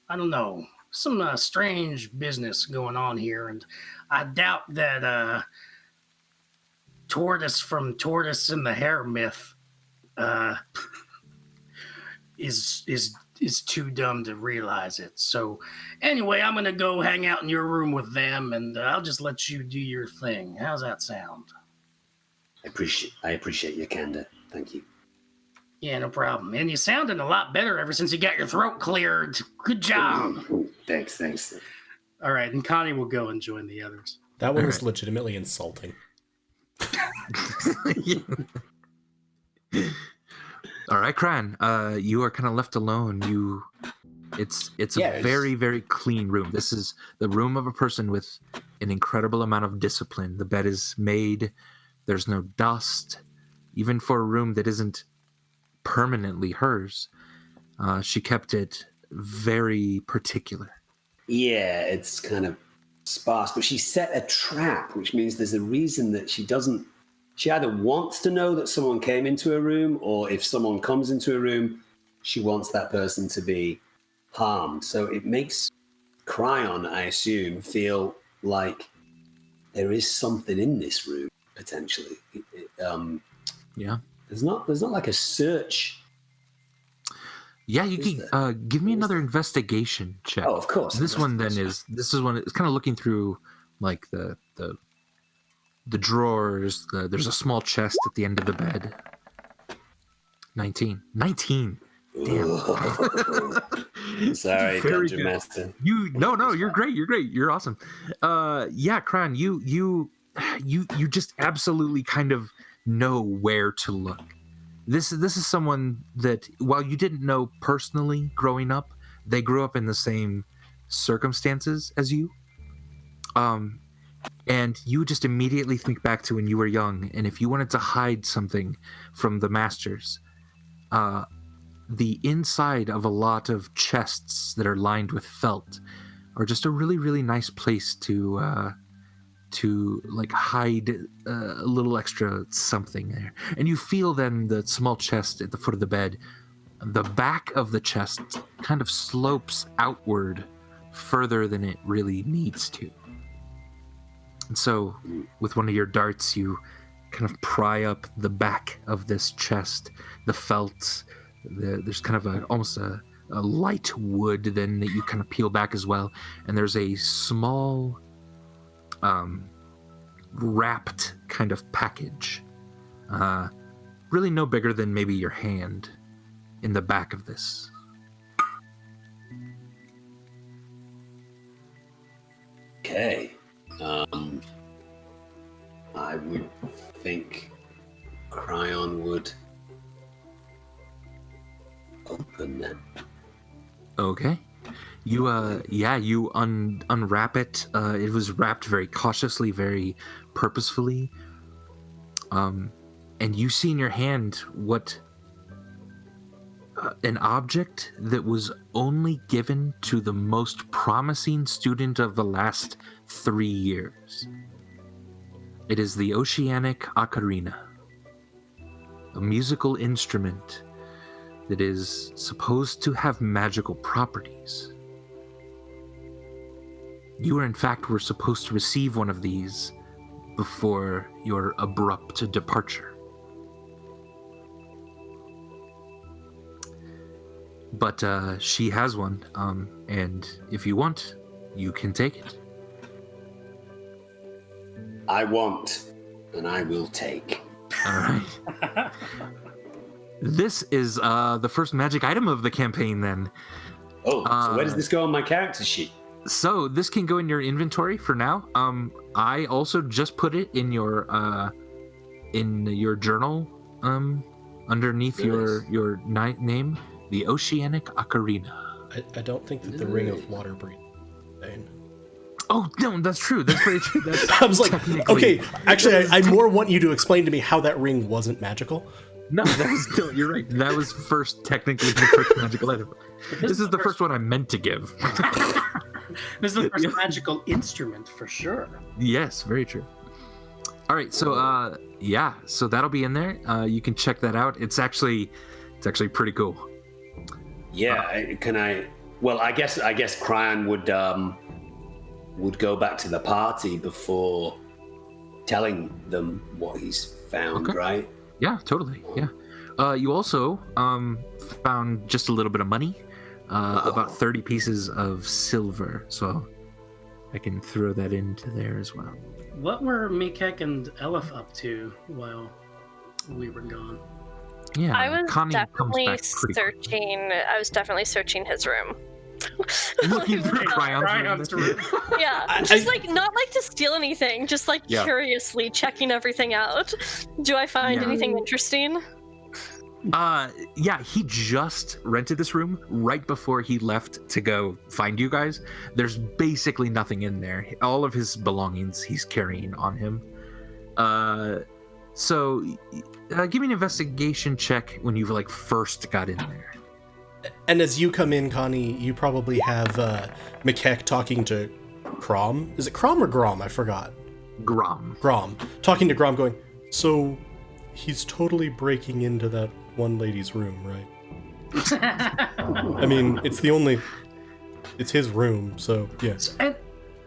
I don't know, some strange business going on here, and I doubt that Tortoise from Tortoise and the Hare myth is too dumb to realize it. So anyway, I'm gonna go hang out in your room with them, and I'll just let you do your thing. How's that sound? I appreciate your candor. Thank you. Yeah, no problem. And you're sounding a lot better ever since you got your throat cleared. Good job. Thanks. All right, and Connie will go and join the others. That one was legitimately insulting. All right, Cran, you are kind of left alone. It's a very, very clean room. This is the room of a person with an incredible amount of discipline. The bed is made. There's no dust. Even for a room that isn't permanently hers, she kept it very particular. Yeah, it's kind of sparse, but she set a trap, which means there's a reason that she either wants to know that someone came into her room, or if someone comes into her room, she wants that person to be harmed. So it makes Cryon, I assume, feel like there is something in this room, potentially. Yeah. There's not like a search. Yeah, you can give me another investigation check. Oh, of course. This is one it's kind of looking through like the drawers. There's a small chest at the end of the bed. 19. Damn. Sorry, Dungeon Master. No, you're great. You're awesome. Yeah, Cran, you just absolutely kind of know where to look. This is someone that, while you didn't know personally growing up, they grew up in the same circumstances as you. And you just immediately think back to when you were young, and if you wanted to hide something from the masters, the inside of a lot of chests that are lined with felt are just a really, really nice place to like hide a little extra something there. And you feel then the small chest at the foot of the bed, the back of the chest kind of slopes outward further than it really needs to. And so with one of your darts, you kind of pry up the back of this chest, the felt, there's kind of almost a light wood then that you kind of peel back as well. And there's a small wrapped kind of package, really no bigger than maybe your hand, in the back of this. Okay. I would think Cryon would open that. Okay. You unwrap it. It was wrapped very cautiously, very purposefully. And you see in your hand what an object that was only given to the most promising student of the last 3 years. It is the oceanic ocarina, a musical instrument that is supposed to have magical properties. You in fact were supposed to receive one of these before your abrupt departure. But she has one, and if you want, you can take it. I want, and I will take. All right. This is the first magic item of the campaign, then. Oh, so where does this go on my character sheet? So this can go in your inventory for now. I also just put it in your journal, underneath your name, the Oceanic Ocarina. I don't think that the Ring of Water breathing. Oh no, that's true. That's very true. That's I was like, okay, actually, I more want you to explain to me how that ring wasn't magical. No, you're right. That was technically the first magical item. This is the first one I meant to give. This is the first magical instrument for sure. Yes, very true. All right, so so that'll be in there. You can check that out. It's actually pretty cool. Yeah, can I? Well, I guess Cryon would go back to the party before telling them what he's found, right? Yeah, totally. Yeah. You also found just a little bit of money, about 30 pieces of silver. So I can throw that into there as well. What were Mikek and Elif up to while we were gone? Yeah, I was Connie definitely comes back pretty quickly. searching. I was definitely searching his room. Looking through Cryon's room. Yeah, just not like to steal anything, just like Yeah. curiously checking everything out. Do I find anything interesting? Yeah, he just rented this room right before he left to go find you guys. There's basically nothing in there. All of his belongings he's carrying on him. So give me an investigation check when you first got in there. And as you come in, Connie, you probably have Mikek talking to Grom. Is it Grom or Grom? I forgot. Grom. Grom. Talking to Grom going, so he's totally breaking into that one lady's room, right? I mean, it's his room, so yes. And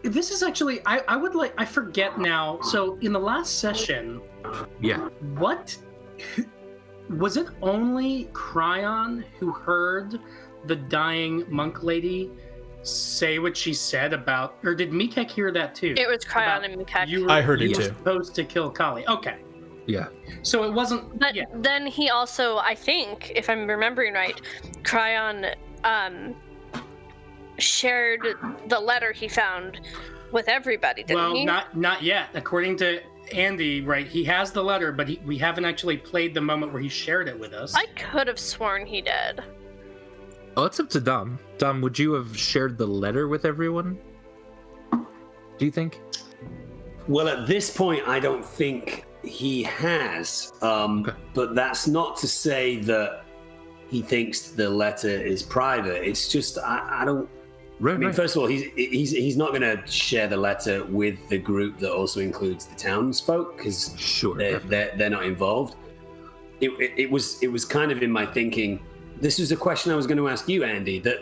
this is actually, I forget now. So in the last session, was it only Cryon who heard the dying monk lady say what she said about, or did Mikek hear that too? It was Cryon and Mikek. I heard it you too. were supposed to kill Kali. Okay. Yeah. So it wasn't. But then he also, I think, if I'm remembering right, Cryon shared the letter he found with everybody, didn't he? Well, not yet. According to Andy, right, he has the letter, but we haven't actually played the moment where he shared it with us. I could have sworn he did. Oh, it's up to Dom. Dom, would you have shared the letter with everyone? Do you think? Well, at this point, I don't think he has. But that's not to say that he thinks the letter is private. It's just I don't. Right, I mean, first of all, he's not going to share the letter with the group that also includes the townsfolk because they're not involved. It was kind of in my thinking. This was a question I was going to ask you, Andy. That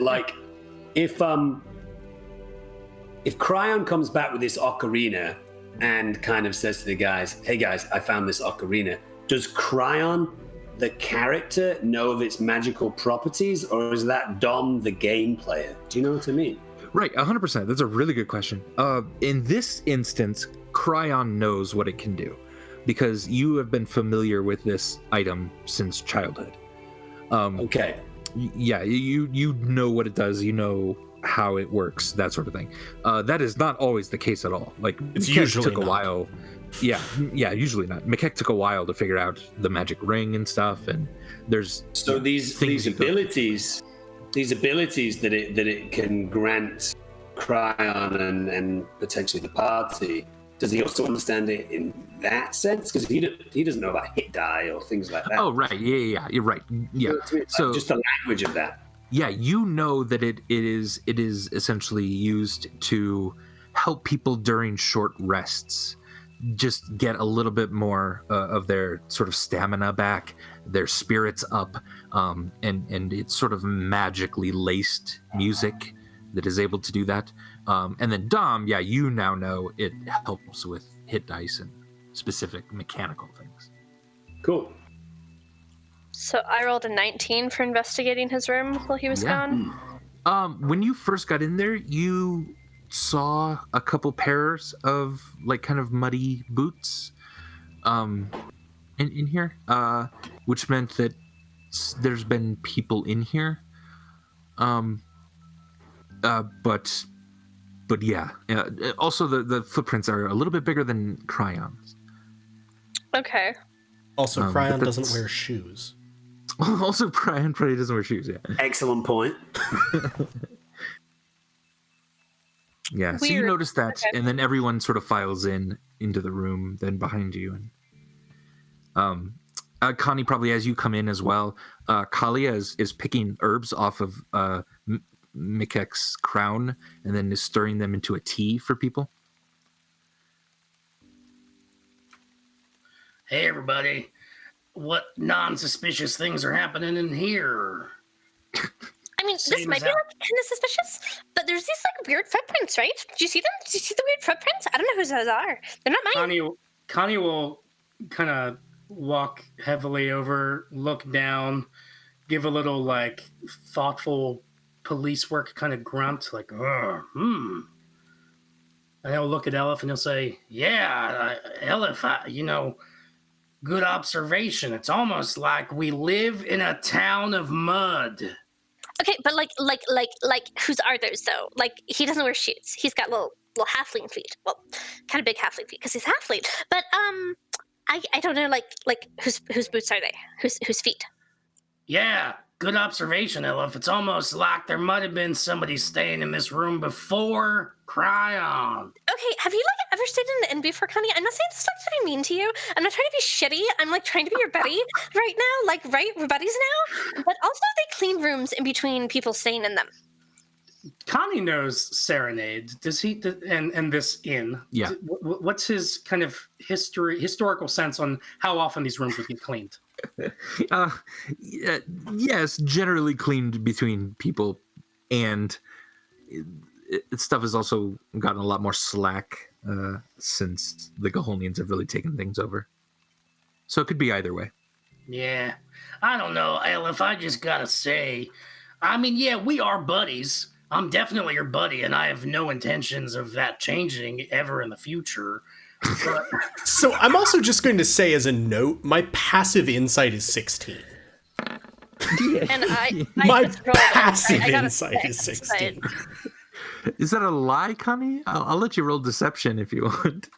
if Cryon comes back with this ocarina and kind of says to the guys, "Hey guys, I found this ocarina." Does Cryon, the character, know of its magical properties, or is that Dom, the game player? Do you know what I mean? Right, 100%. That's a really good question. In this instance, Cryon knows what it can do because you have been familiar with this item since childhood. Okay. Yeah, you know what it does. You know how it works, that sort of thing. That is not always the case at all. It's Mikek usually took a not. while. Yeah, usually not. Mikek took a while to figure out the magic ring and stuff, and there's these abilities that it can grant Cryon and potentially the party. Does he also understand it in that sense? Because he doesn't know about hit die or things like that. Oh right, yeah, you're right. Yeah, so just the language of that. Yeah, you know that it is essentially used to help people during short rests just get a little bit more of their sort of stamina back, their spirits up, and it's sort of magically laced music that is able to do that. And then Dom, you now know it helps with hit dice and specific mechanical things. Cool. So I rolled a 19 for investigating his room while he was gone. When you first got in there, you saw a couple pairs of kind of muddy boots in here, which meant that there's been people in here. But yeah. Also, the footprints are a little bit bigger than Cryon's. Okay. Also, Cryon doesn't wear shoes. Also, Cryon probably doesn't wear shoes. Yeah. Excellent point. Yeah. Weird. So you notice that, Okay. and then everyone sort of files into the room, then behind you, and Connie, probably as you come in as well, Kalia is picking herbs off of Mikek's crown, and then is stirring them into a tea for people. hey, everybody, what non-suspicious things are happening in here? I mean, Same this might as be how- like kind of suspicious, but there's these like weird footprints, right? Did you see them? Did you see the weird footprints? I don't know whose those are. They're not mine. Connie will kind of walk heavily over, look down, give a little like thoughtful police work kind of grunt, like, And he'll look at Elif and he'll say, yeah, Elif, good observation. It's almost like we live in a town of mud. Okay, but like, whose are those though? Like, he doesn't wear shoes. He's got little halfling feet. Well, kind of big halfling feet because he's halfling. But I don't know. Like whose boots are they? Whose feet? Yeah, good observation, Elif. It's almost like there might have been somebody staying in this room before. Cry on. Okay, have you like ever stayed in an inn before, Connie? I'm not saying this like to be mean to you. I'm not trying to be shitty. I'm like trying to be your buddy right now. Like, right, we're buddies now. But also, they clean rooms in between people staying in them. Connie knows Serenade. Does he? And this inn. Yeah. What's his kind of historical sense on how often these rooms would get cleaned? Yes, generally cleaned between people, and stuff has also gotten a lot more slack since the Gaholians have really taken things over. So it could be either way. Yeah, I don't know, Elif. I just gotta say, I mean, yeah, we are buddies. I'm definitely your buddy, and I have no intentions of that changing ever in the future. But So I'm also just going to say as a note, my passive insight is 16. And My just rolled it. passive I got a insight six, is 16. Is that a lie, Connie? I'll let you roll deception if you want.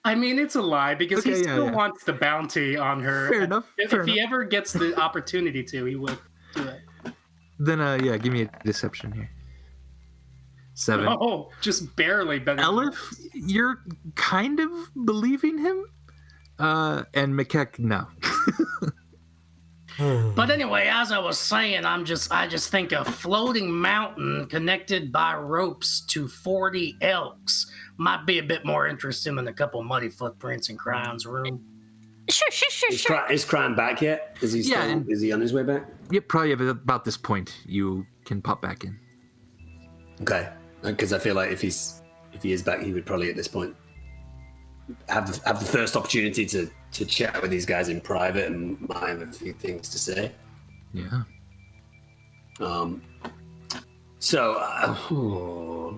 I mean, it's a lie because he Okay, still wants the bounty on her. Fair enough. If he ever gets the opportunity to, he will do it. Then, give me a deception here. 7. Oh, just barely better. Elif, you're kind of believing him? And McKeck, no. But anyway, as I was saying, I just think a floating mountain connected by ropes to 40 elks might be a bit more interesting than a couple muddy footprints in Crion's room. Sure. Is Crime back yet? Is he still? Yeah, Is he on his way back? Yep, probably about this point, you can pop back in. Okay, because I feel like if he is back, he would probably at this point have the first opportunity to chat with these guys in private and might have a few things to say. Yeah. So,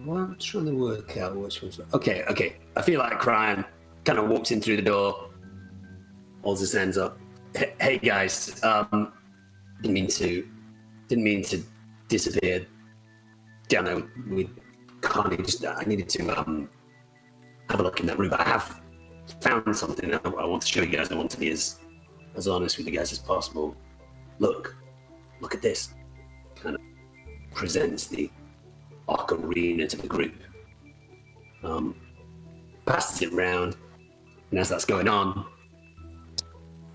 well, I'm trying to work out which one's... Okay. I feel like Cryon kind of walks in through the door, holds his hands up. Hey guys, didn't mean to disappear. Down there with Connie. I needed to have a look in that room. I have found something I want to show you guys. I want to be as honest with you guys as possible. Look at this. Kind of presents the ocarina to the group. Passes it round, and as that's going on,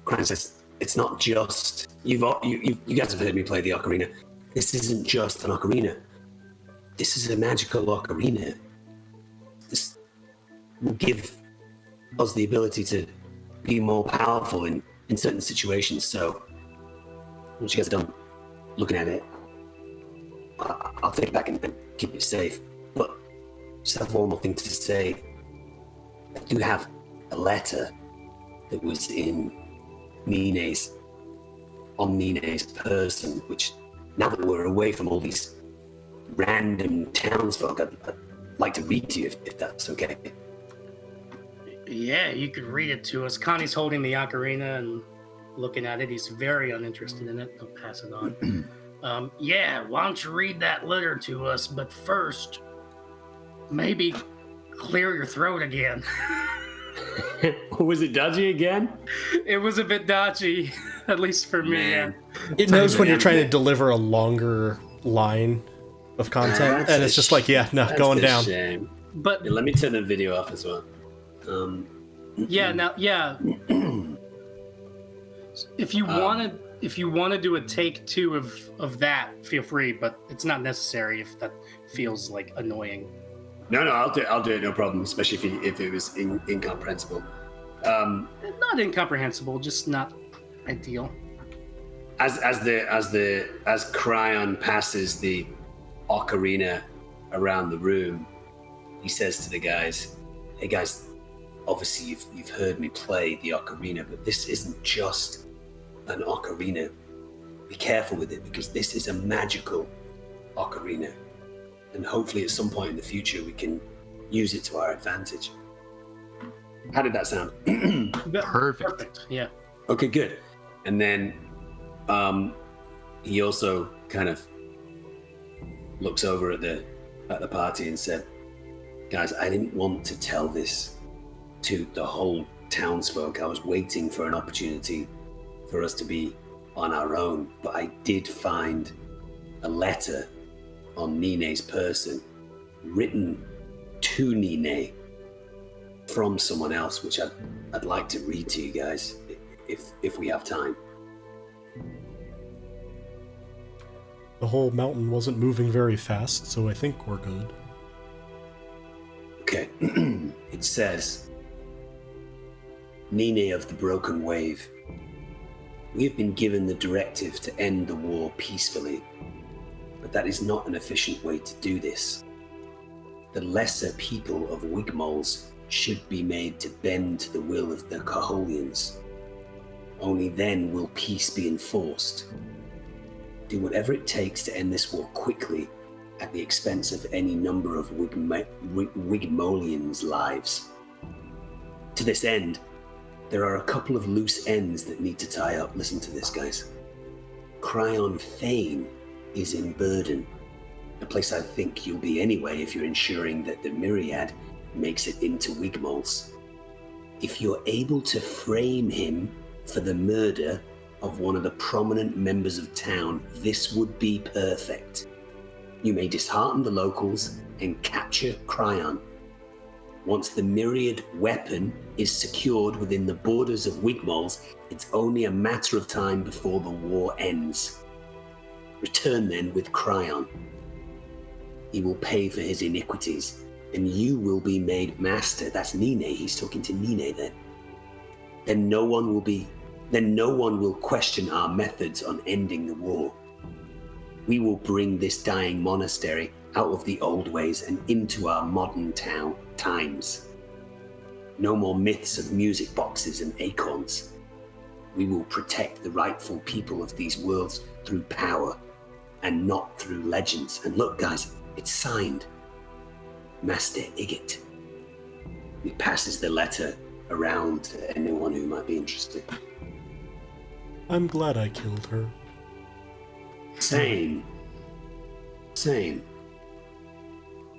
Cryon says, "It's not just you guys have heard me play the ocarina. This isn't just an ocarina. This is a magical ocarina. This will give us the ability to be more powerful in certain situations. So, once you guys are done looking at it, I'll take it back and keep it safe. But just have one more thing to say. I do have a letter that was on Mine's person, which now that we're away from all these random townsfolk, I'd like to read to you if that's okay." Yeah, you could read it to us. Connie's holding the ocarina and looking at it. He's very uninterested in it. I'll pass it on. Yeah, why don't you read that letter to us? But first, maybe clear your throat again. Was it dodgy again? It was a bit dodgy, at least for me. Man. It knows when you're trying to deliver a longer line of content, and it's just like, yeah, no, That's going a down. Shame. But Yeah, let me turn the video off as well. yeah. If you want to do a take 2 of that, feel free. But it's not necessary if that feels like annoying. No, I'll do it, no problem. Especially if it was incomprehensible. Not incomprehensible, just not ideal. As Cryon passes the ocarina around the room, he says to the guys, "Hey guys, obviously you've heard me play the ocarina, but this isn't just an ocarina. Be careful with it because this is a magical ocarina, and hopefully at some point in the future we can use it to our advantage." How did that sound? Perfect. Yeah. Okay, good. And then he also kind of looks over at the party and said, "Guys, I didn't want to tell this to the whole townsfolk. I was waiting for an opportunity for us to be on our own, but I did find a letter on Nine's person, written to Nine from someone else, which I'd like to read to you guys if we have time." The whole mountain wasn't moving very fast, so I think we're good. Okay. It says, "Nine of the Broken Wave, we have been given the directive to end the war peacefully, but that is not an efficient way to do this. The lesser people of Wigmols should be made to bend to the will of the Kaholians. Only then will peace be enforced. Do whatever it takes to end this war quickly at the expense of any number of Wigmolians' lives. To this end, there are a couple of loose ends that need to tie up. Listen to this, guys. Cryon Fane is in Burden, a place I think you'll be anyway if you're ensuring that the Myriad makes it into Wigmols. If you're able to frame him for the murder of one of the prominent members of town, this would be perfect. You may dishearten the locals and capture Cryon. Once the Myriad weapon is secured within the borders of Wigmols, it's only a matter of time before the war ends. Return then with Cryon. He will pay for his iniquities, and you will be made master." That's Nine. He's talking to Nine then. Then no one will question our methods on ending the war. We will bring this dying monastery out of the old ways and into our modern times. No more myths of music boxes and acorns. We will protect the rightful people of these worlds through power and not through legends. And look, guys, it's signed Master Iggit. He passes the letter around to anyone who might be interested. I'm glad I killed her. Same.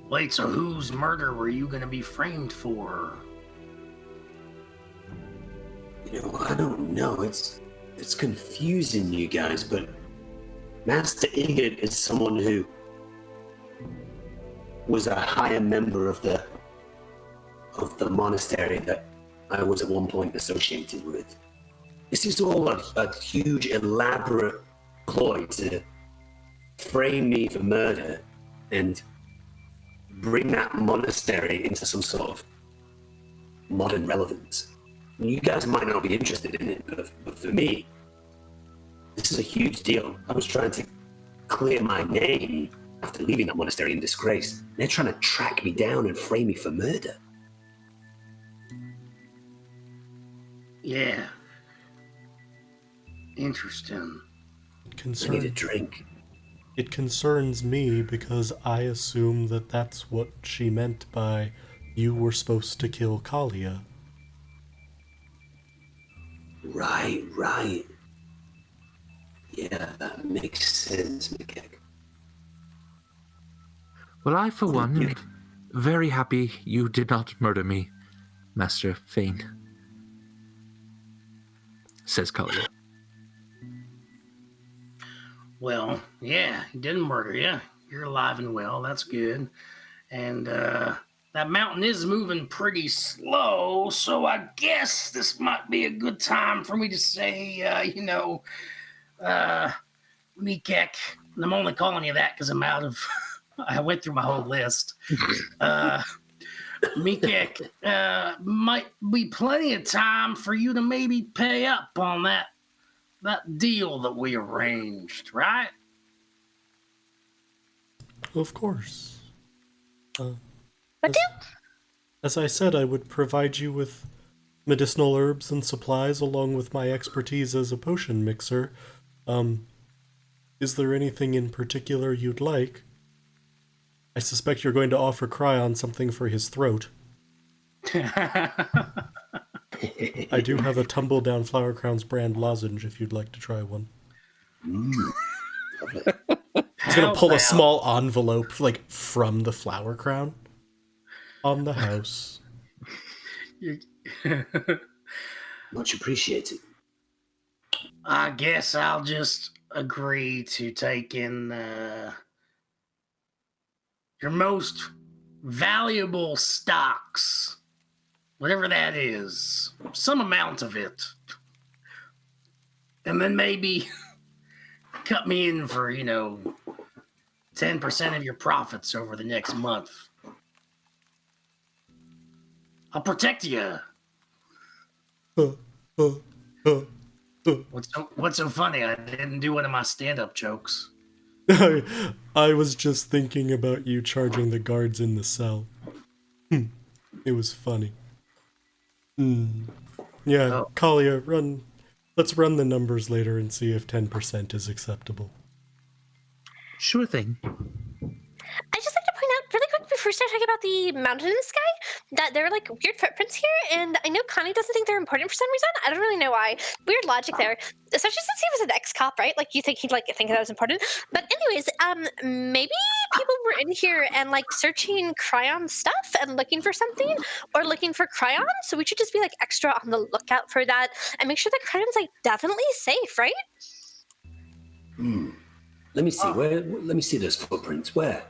Wait, so whose murder were you going to be framed for? You know, I don't know. It's confusing, you guys, but Master Iggit is someone who was a higher member of the monastery that I was at one point associated with. This is all a huge, elaborate ploy to frame me for murder and bring that monastery into some sort of modern relevance. You guys might not be interested in it, but for me, this is a huge deal. I was trying to clear my name after leaving that monastery in disgrace. They're trying to track me down and frame me for murder. Yeah. Interesting. I need a drink. It concerns me because I assume that that's what she meant by you were supposed to kill Kalia. Right. Yeah, that makes sense, McKeck. Well, I, for one, am very happy you did not murder me, Master Fane, says Kalia. Well, yeah, he didn't murder you. You're alive and well. That's good. And that mountain is moving pretty slow, so I guess this might be a good time for me to say, Mikek. I'm only calling you that because I'm out of... I went through my whole list. Mikek, might be plenty of time for you to maybe pay up on that deal that we arranged, right? Of course. What deal? As I said, I would provide you with medicinal herbs and supplies along with my expertise as a potion mixer. Is there anything in particular you'd like? I suspect you're going to offer Cryon something for his throat. I do have a Tumble Down Flower Crowns brand lozenge if you'd like to try one. He's gonna pull a small envelope, like, from the flower crown on the house. Much appreciated. I guess I'll just agree to take in your most valuable stocks, whatever that is, some amount of it, and then maybe cut me in for 10% of your profits over the next month. I'll protect you. What's so funny? I didn't do one of my stand-up jokes. I was just thinking about you charging the guards in the cell. It was funny. Yeah, Kalia, let's run the numbers later and see if 10% is acceptable. Sure thing. I just like to point out really quick before we start talking about the mountain in the sky that there are like weird footprints here, and I know Connie doesn't think they're important for some reason. I don't really know why. Weird logic there, especially since he was an ex-cop, right? Like you think he'd think that was important. But anyways, maybe people were in here and like searching Cryon stuff and looking for something or looking for Cryon. So we should just be like extra on the lookout for that and make sure that Cryon's like definitely safe, right? Let me see. Let me see those footprints. Where?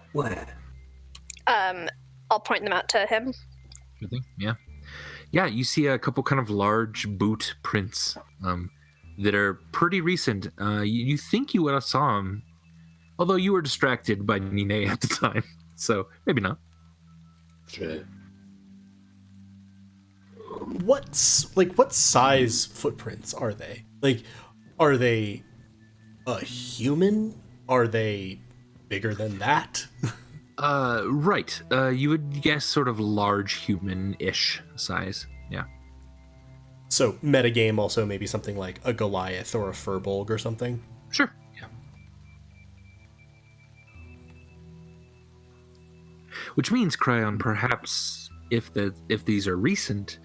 I'll point them out to him. Sure thing. Yeah. You see a couple kind of large boot prints that are pretty recent. You think you would have saw them, although you were distracted by Nine at the time, so maybe not. Sure. What size footprints are they? Like, are they a human? Are they bigger than that? Right. You would guess sort of large human-ish size. Yeah. So metagame also maybe something like a Goliath or a Furbolg or something? Sure. Yeah. Which means, Cryon, perhaps if these are recent,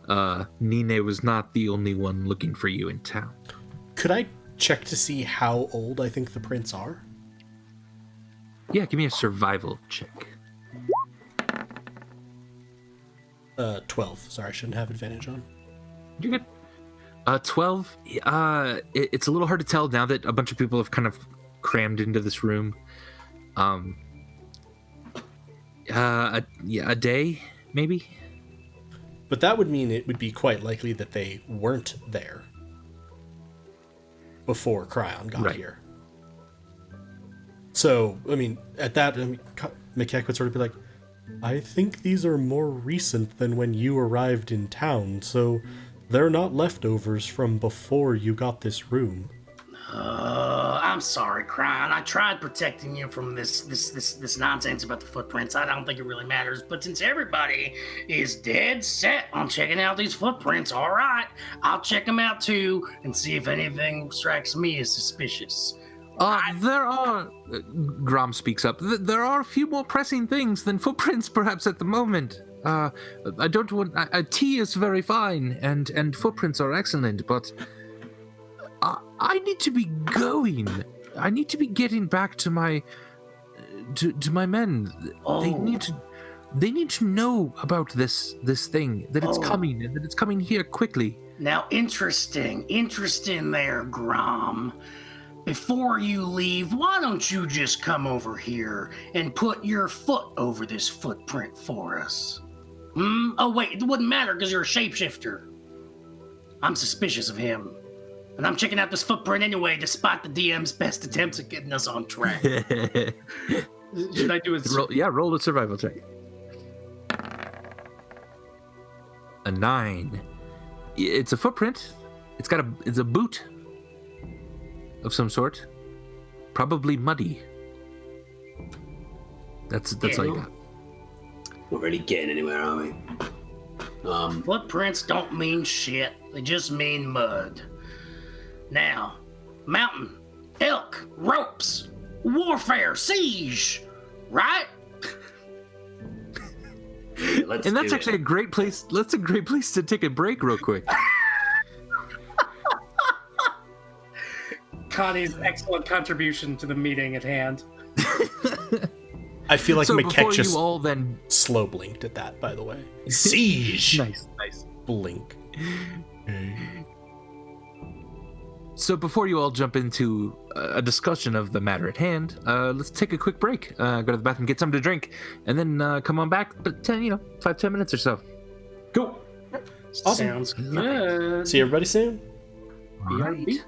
Nine was not the only one looking for you in town. Could I check to see how old I think the prints are? Yeah, give me a survival check. 12. Sorry, I shouldn't have advantage on. You're good. 12. It's a little hard to tell now that a bunch of people have kind of crammed into this room. A day, maybe? But that would mean it would be quite likely that they weren't there before Cryon got here. So, I mean, at that, Mikek would sort of be like, I think these are more recent than when you arrived in town, so they're not leftovers from before you got this room. I'm sorry, Cryon. I tried protecting you from this nonsense about the footprints. I don't think it really matters. But since everybody is dead set on checking out these footprints, all right, I'll check them out too and see if anything strikes me as suspicious. There are, Grom speaks up, there are a few more pressing things than footprints perhaps at the moment. I don't want, tea is very fine and footprints are excellent, but I need to be going. I need to be getting back to my men. Oh. They need to know about this thing, that it's coming and that it's coming here quickly. Now, interesting there, Grom. Before you leave, why don't you just come over here and put your foot over this footprint for us? Oh, wait, it wouldn't matter because you're a shapeshifter. I'm suspicious of him. And I'm checking out this footprint anyway, despite the DM's best attempts at getting us on track. Should I do a... Roll a survival check. A 9. It's a footprint. It's a boot of some sort. Probably muddy. That's all you got. Not really getting anywhere, are we? Footprints don't mean shit. They just mean mud. Now, mountain, elk, ropes, warfare, siege, right? And that's actually a great place. That's a great place to take a break real quick. Connie's excellent contribution to the meeting at hand. I feel like McKeck just you all then slow blinked at that, by the way. Siege! Nice. Blink. So before you all jump into a discussion of the matter at hand, let's take a quick break. Go to the bathroom, get something to drink, and then come on back. But 5-10 minutes or so. Cool. Awesome. Sounds good. See everybody soon. BRB.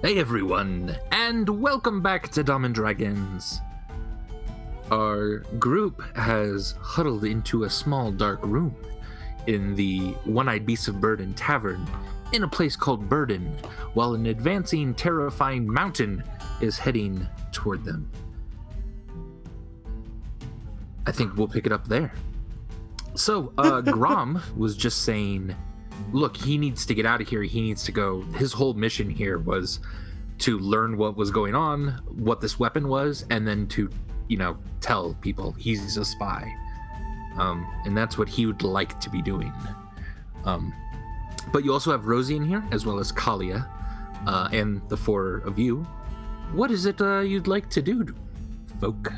Hey everyone, and welcome back to Dumb and Dragons. Our group has huddled into a small dark room in the One-Eyed Beast of Burden Tavern in a place called Burden, while an advancing, terrifying mountain is heading toward them. I think we'll pick it up there. So, Grom was just saying, look, he needs to get out of here. He needs to go. His whole mission here was to learn what was going on, what this weapon was, and then to, tell people he's a spy. And that's what he would like to be doing. But you also have Rosie in here, as well as Kalia, and the four of you. What is it you'd like to do, folk?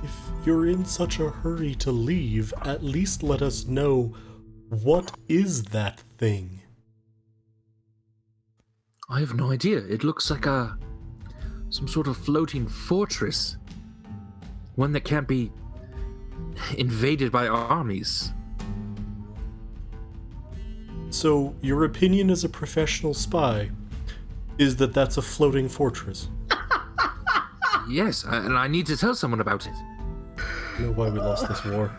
If you're in such a hurry to leave, at least let us know, what is that thing? I have no idea. It looks like some sort of floating fortress. One that can't be invaded by armies. So, your opinion as a professional spy is that that's a floating fortress? Yes, and I need to tell someone about it. I know why we lost this war.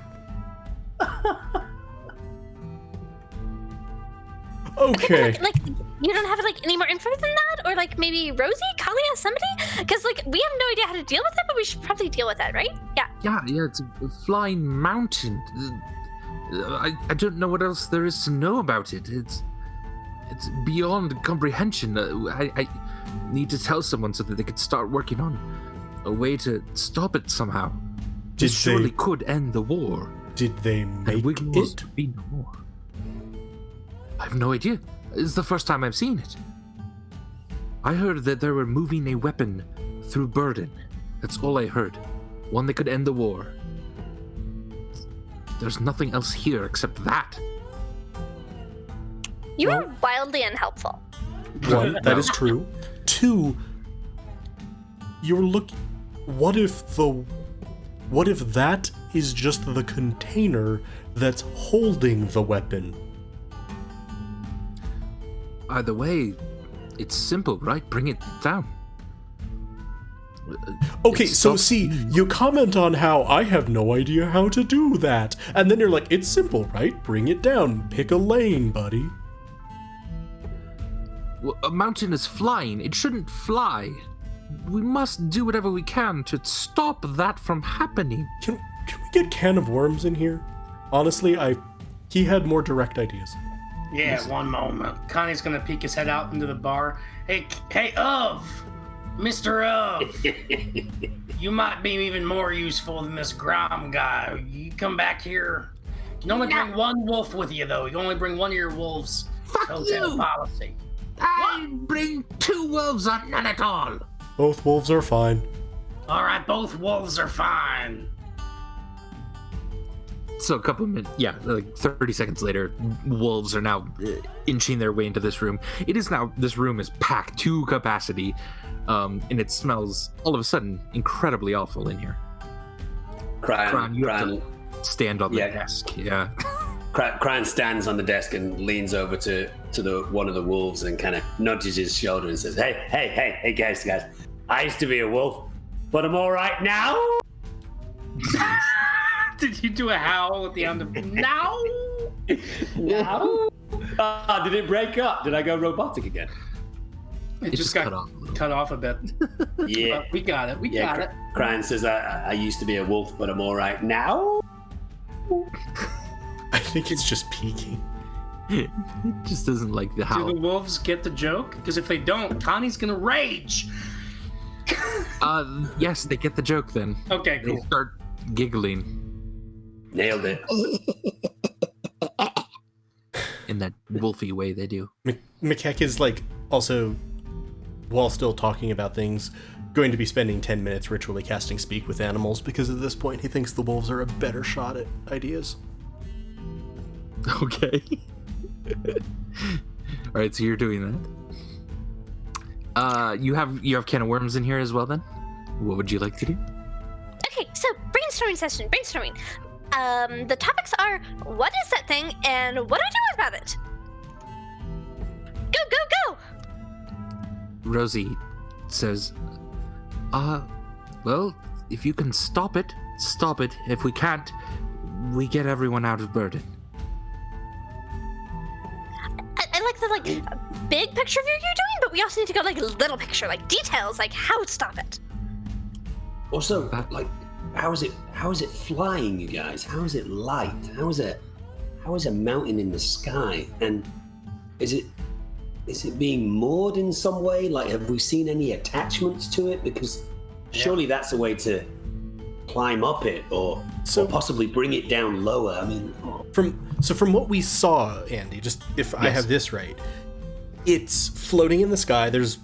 Okay. Like, you don't have any more info than that, or maybe Rosie, Kalia, somebody? Because we have no idea how to deal with it, but we should probably deal with it, right? Yeah. Yeah, it's a flying mountain. I don't know what else there is to know about it. It's beyond comprehension. I need to tell someone so that they could start working on a way to stop it somehow. This surely could end the war. Did they make it? it? Be no more. I have no idea. It's the first time I've seen it. I heard that they were moving a weapon through Burden. That's all I heard. One that could end the war. There's nothing else here except that. You are wildly unhelpful. One, that is true. Two, what if that is just the container that's holding the weapon? Either way, it's simple, right? Bring it down. Okay, so see, you comment on how I have no idea how to do that, and then you're like, it's simple, right? Bring it down. Pick a lane, buddy. Well, a mountain is flying. It shouldn't fly. We must do whatever we can to stop that from happening. Can we get Can of Worms in here? Honestly, he had more direct ideas. Yeah, one moment. Connie's gonna peek his head out into the bar. Hey, Of! Mr. Of! You might be even more useful than this Grom guy. You come back here. You can only bring one wolf with you, though. You can only bring one of your wolves. Fuck you! Policy. I bring 2 wolves or none at all. Both wolves are fine. Alright, both wolves are fine. So a couple minutes, 30 seconds later, wolves are now inching their way into this room. This room is packed to capacity, and it smells all of a sudden incredibly awful in here. Cryan, you have to stand on the desk. Yeah. Cryan stands on the desk and leans over to one of the wolves and kind of nudges his shoulder and says, Hey, guys. I used to be a wolf, but I'm all right now. Did you do a howl at the end of now? Now? Did it break up? Did I go robotic again? It just got cut off a bit. Yeah. We got it. We got it. Cryan says, I used to be a wolf, but I'm all right now. I think it's just peeking. It just doesn't like the howl. Do the wolves get the joke? Because if they don't, Connie's gonna rage. Yes, they get the joke then. Okay, cool. They start giggling. Nailed it. In that wolfy way they do. McKeck is also, while still talking about things, going to be spending 10 minutes ritually casting Speak with Animals, because at this point he thinks the wolves are a better shot at ideas. Okay. Alright, so you're doing that. You have Can of Worms in here as well then? What would you like to do? Okay, so brainstorming session. The topics are, what is that thing, and what do I do about it? Go! Rosie says, well, if you can stop it, stop it. If we can't, we get everyone out of Burden. I like the big picture view you're doing, but we also need to go little picture, details, how to stop it. Also, how is it flying, you guys? How is it light? How is a mountain in the sky? And is it being moored in some way? Have we seen any attachments to it? Because surely that's a way to climb up it or possibly bring it down lower. I mean, from what we saw, Andy, just if I have this right, it's floating in the sky. There's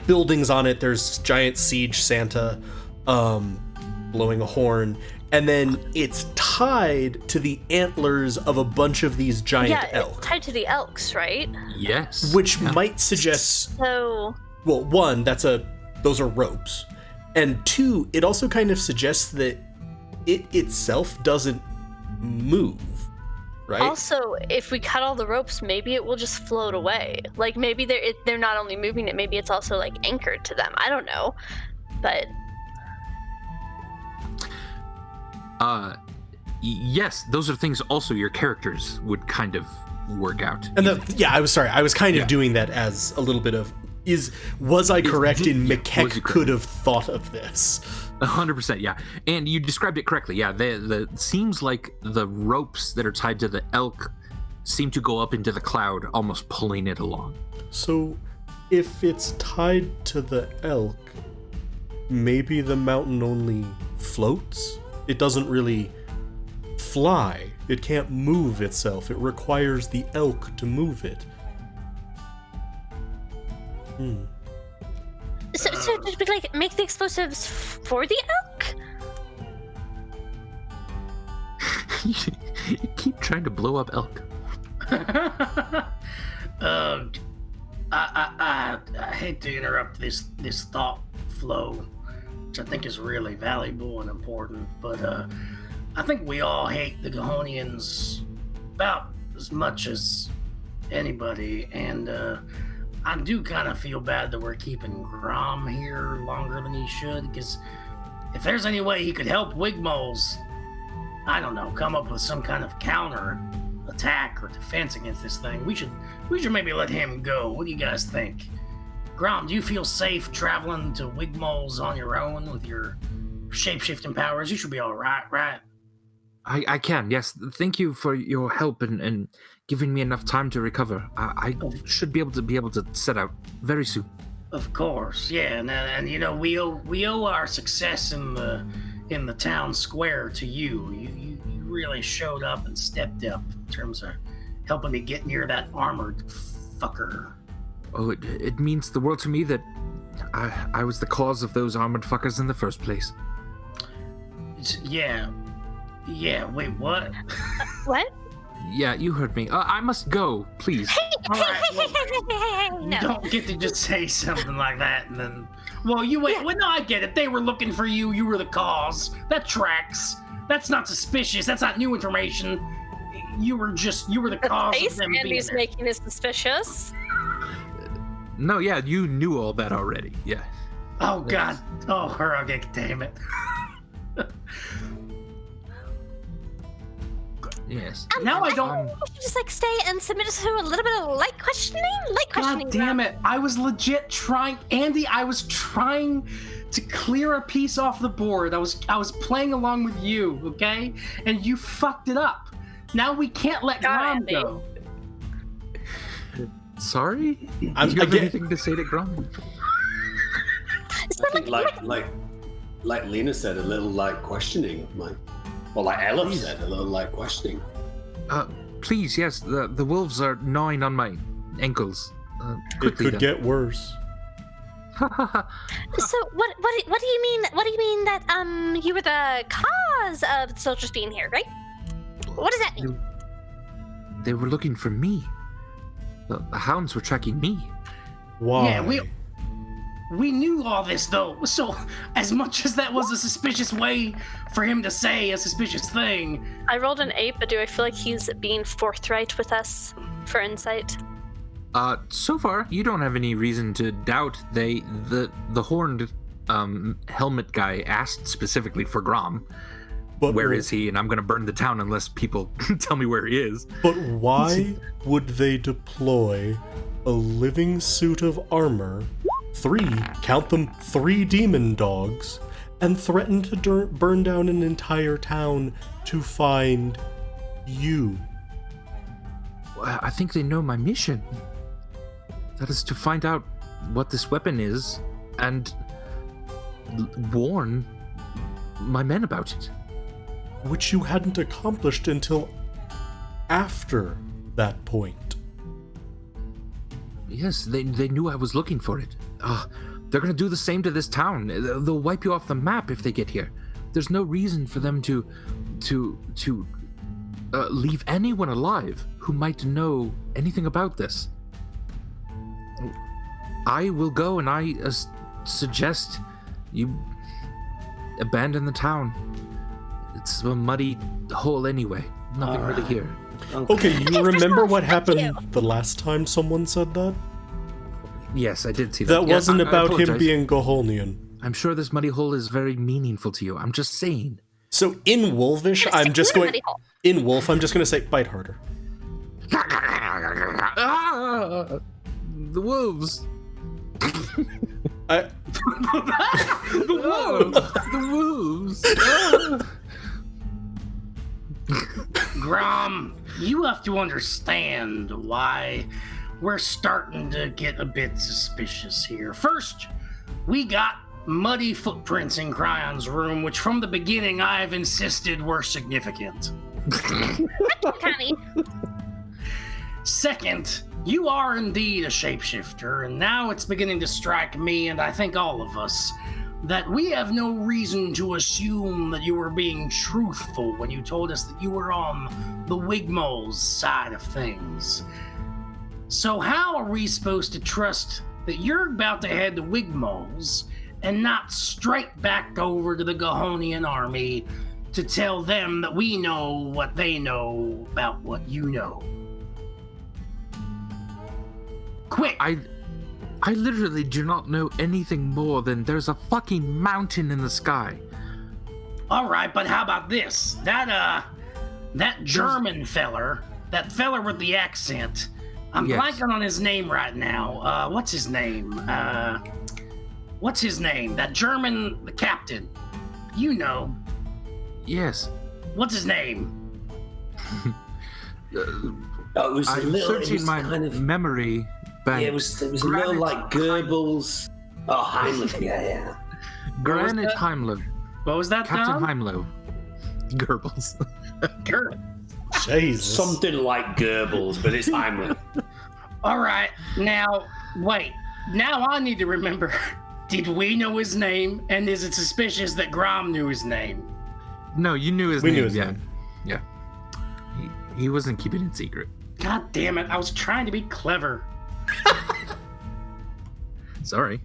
buildings on it. There's giant siege Santa blowing a horn, and then it's tied to the antlers of a bunch of these giant elk. It's tied to the elks, right? Yes. Which might suggest. So. Well, one, those are ropes, and two, it also kind of suggests that it itself doesn't move, right? Also, if we cut all the ropes, maybe it will just float away. Maybe they're not only moving it, maybe it's also anchored to them. I don't know, but. Yes, those are things also your characters would kind of work out. And I was kind of doing that as a little bit of was I correct in McKeck could have thought of this? 100%, yeah. And you described it correctly. Yeah, the seems like the ropes that are tied to the elk seem to go up into the cloud, almost pulling it along. So, if it's tied to the elk, maybe the mountain only floats? It doesn't really fly. It can't move itself. It requires the elk to move it. So did we make the explosives for the elk? You keep trying to blow up elk. I hate to interrupt this thought flow, which I think is really valuable and important, but I think we all hate the Gahonians about as much as anybody, and I do kind of feel bad that we're keeping Grom here longer than he should, because if there's any way he could help Wigmoles, I don't know, come up with some kind of counter attack or defense against this thing, we should maybe let him go. What do you guys think? Grom, do you feel safe traveling to Wigmoles on your own with your shape-shifting powers? You should be all right, right? I can, yes. Thank you for your help and giving me enough time to recover. I should be able to set out very soon. Of course, yeah, and you know we owe our success in the town square to you. You really showed up and stepped up in terms of helping me get near that armored fucker. Oh, it means the world to me that I was the cause of those armored fuckers in the first place. Yeah, wait, what? What? Yeah, you heard me. I must go, please. All right, well, No. you don't get to just say something like that and then... Well, you wait. Well, no, I get it. They were looking for you. You were the cause. That tracks. That's not suspicious. That's not new information. You were the cause of them being Andy's there. making it suspicious. No, yeah, you knew all that already. Yeah. Oh, God. Oh, okay, damn it. Yes. Now I don't... We should just stay and submit to a little bit of light questioning. God damn it. I was legit trying... Andy, I was trying to clear a piece off the board. I was playing along with you, okay? And you fucked it up. Now we can't let Grom go. Sorry? Do you have anything to say to Grom? So I think like Lena said, a little questioning, or like Ella said, a little questioning. Please, yes. The wolves are gnawing on my ankles. It could get worse. So what do you mean? What do you mean that you were the cause of the soldiers being here, right? What does that mean? They were looking for me. The hounds were tracking me. Why? Yeah, we knew all this, though. So, as much as that was a suspicious way for him to say a suspicious thing... I rolled an 8, but do I feel like he's being forthright with us for insight? So far, you don't have any reason to doubt the horned helmet guy asked specifically for Grom. But where is he? And I'm going to burn the town unless people tell me where he is. But why would they deploy a living suit of armor, 3 demon dogs, and threaten to burn down an entire town to find you? I think they know my mission. That is to find out what this weapon is and warn my men about it. Which you hadn't accomplished until after that point. Yes, they knew I was looking for it. They're going to do the same to this town. They'll wipe you off the map if they get here. There's no reason for them to leave anyone alive who might know anything about this. I will go, and I suggest you abandon the town. It's a muddy hole anyway. Nothing really here. Okay, you remember what happened the last time someone said that? Yes, I did see that. That wasn't about him being Goholnian. I'm sure this muddy hole is very meaningful to you. I'm just saying. So in Wolvish, I'm just going to say, bite harder. The wolves. The wolves. Grom, you have to understand why we're starting to get a bit suspicious here. First, we got muddy footprints in Cryon's room, which from the beginning I've insisted were significant. Connie. Second, you are indeed a shapeshifter, and now it's beginning to strike me, and I think all of us, that we have no reason to assume that you were being truthful when you told us that you were on the Wigmole's side of things. So how are we supposed to trust that you're about to head to Wigmole's and not straight back over to the Gohonian army to tell them that we know what they know about what you know? Quick! I literally do not know anything more than there's a fucking mountain in the sky. All right, but how about this? That German feller, that feller with the accent, I'm blanking on his name right now. What's his name? That German, the captain. You know. Yes. What's his name? I'm searching my memory. Yeah, it was a little like Goebbels. Oh, Heimlich. Yeah. Granite Heimlich. What was that, Captain Dom? Heimlich. Goebbels. Jesus. Something like Goebbels, but it's Heimlich. All right, now, wait. Now I need to remember. Did we know his name? And is it suspicious that Grom knew his name? No, you knew his name. We knew his name. Yeah. He wasn't keeping it secret. God damn it, I was trying to be clever. Sorry.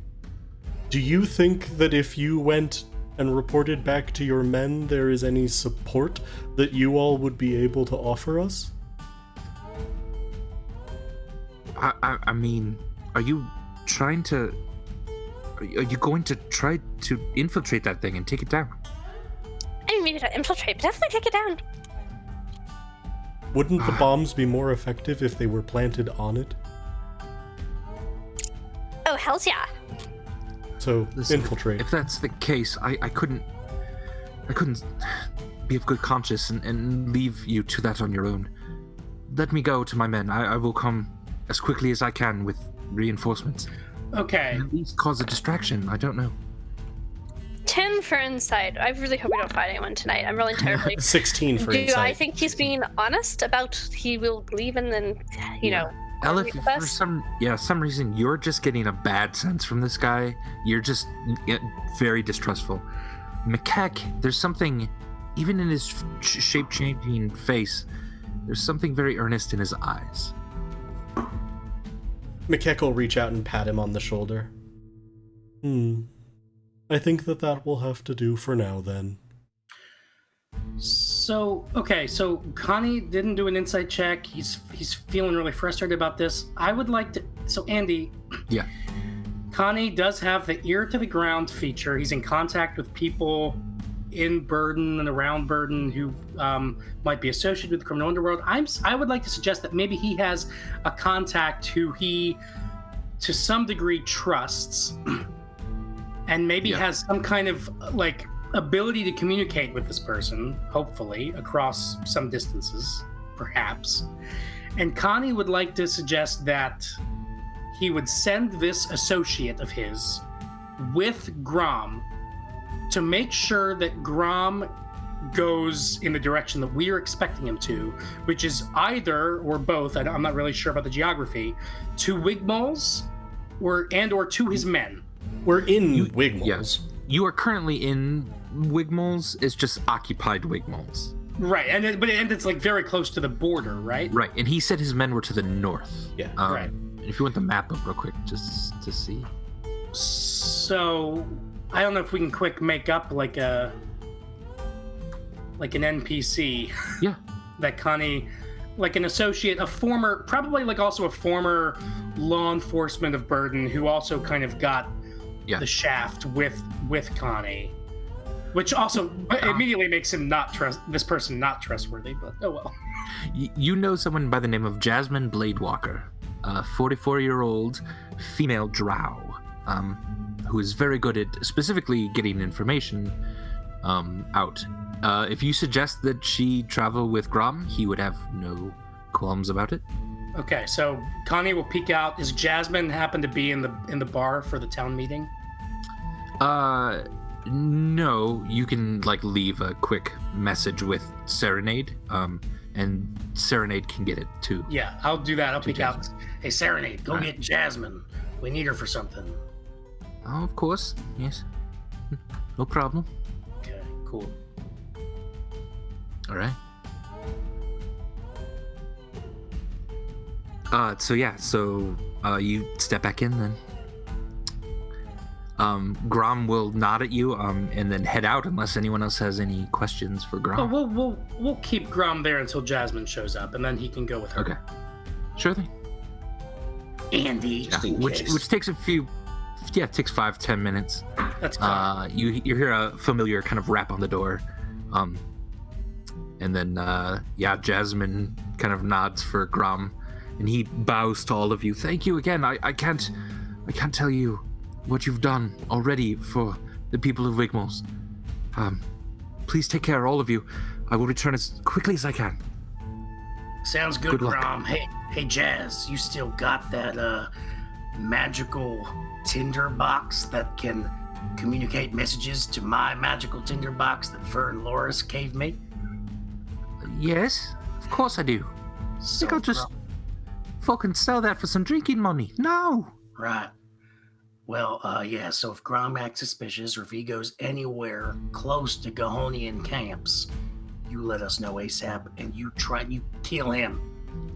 Do you think that if you went and reported back to your men, there is any support that you all would be able to offer us? I mean, are you trying to... Are you going to try to infiltrate that thing and take it down? I mean, maybe not infiltrate, but definitely take it down. Wouldn't the bombs be more effective if they were planted on it? Oh, hells yeah. So, Listen, infiltrate. If that's the case, I couldn't be of good conscience and leave you to that on your own. Let me go to my men. I will come as quickly as I can with reinforcements. Okay. At least cause a distraction. I don't know. 10 for insight. I really hope we don't fight anyone tonight. I'm really terribly. 16 for Do insight. I think he's being honest about he will leave and then, Elif, for some reason you're just getting a bad sense from this guy. You're just very distrustful. Macaque, there's something, even in his shape-changing face, there's something very earnest in his eyes. Macaque will reach out and pat him on the shoulder. I think that will have to do for now, then. So So Connie didn't do an insight check. He's feeling really frustrated about this. I would like to. So Andy. Yeah. Connie does have the ear to the ground feature. He's in contact with people in Burden and around Burden who might be associated with the criminal underworld. I would like to suggest that maybe he has a contact who he, to some degree, trusts, and maybe has some kind of like ability to communicate with this person, hopefully across some distances, perhaps. And Connie would like to suggest that he would send this associate of his with Grom to make sure that Grom goes in the direction that we are expecting him to, which is either or both, I'm not really sure about the geography, to Wigmoles or to his men. We're in Wigmoles. Yes. You are currently in Wigmoles. It's just occupied Wigmoles. Right, and it's like very close to the border, right? Right, and he said his men were to the north. Yeah. Right. If you want the map up real quick, just to see. So, I don't know if we can quick make up like an NPC. Yeah. That Connie, like an associate, probably like also a former law enforcement of Burden who also kind of got the shaft with Connie, which also immediately makes him this person not trustworthy. But oh well. You know someone by the name of Jasmine Bladewalker, a 44-year-old female drow, who is very good at specifically getting information out. If you suggest that she travel with Grom, he would have no qualms about it. Okay, so Connie will peek out. Does Jasmine happen to be in the bar for the town meeting? No. You can like leave a quick message with Serenade, and Serenade can get it too. Yeah, I'll do that. I'll peek Jasmine. out. Hey, Serenade, go get Jasmine. We need her for something. Oh, of course. Yes. No problem. Okay, cool. All right. So you step back in then. Grom will nod at you, and then head out unless anyone else has any questions for Grom. Oh, we'll keep Grom there until Jasmine shows up, and then he can go with her. Okay. Sure thing. Andy. Yeah, which takes a few. Yeah, it takes 5-10 minutes. That's fine. You hear a familiar kind of rap on the door, and then Jasmine kind of nods for Grom, and he bows to all of you. Thank you again. I can't tell you what you've done already for the people of Wigmoles. Please take care, all of you. I will return as quickly as I can. Sounds good, Good luck. Grom. Hey, Jazz, you still got that magical tinderbox that can communicate messages to my magical tinderbox that Fern Loris gave me? Yes, of course I do. So, Think I'll just fucking sell that for some drinking money. No. Right. Well, so if Grom acts suspicious or if he goes anywhere close to Gahonian camps, you let us know ASAP and you kill him.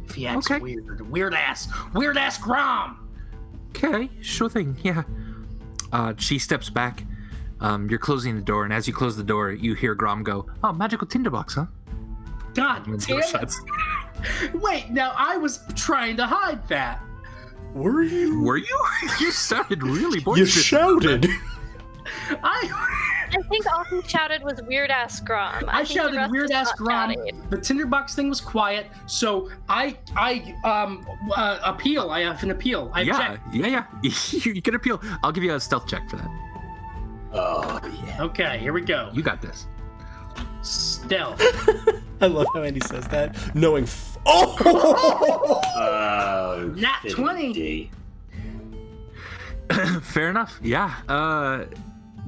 If he acts weird ass Grom! Okay, sure thing, yeah. She steps back. You're closing the door, and as you close the door, you hear Grom go, "Oh, magical tinderbox, huh?" God And the damn door it! shuts. Wait, now I was trying to hide that. Were you? Were you? You sounded really You boisterous. shouted. I think all he shouted was weird ass Grom. I think the shouted rest weird was ass not Grom. shouting. The tinderbox thing was quiet, so I appeal. I have an appeal. I Yeah. object. You can appeal. I'll give you a stealth check for that. Oh, yeah. Okay, here we go. You got this. Stealth. I love how Andy says that, knowing. Oh! Nat 20. Fair enough. Yeah.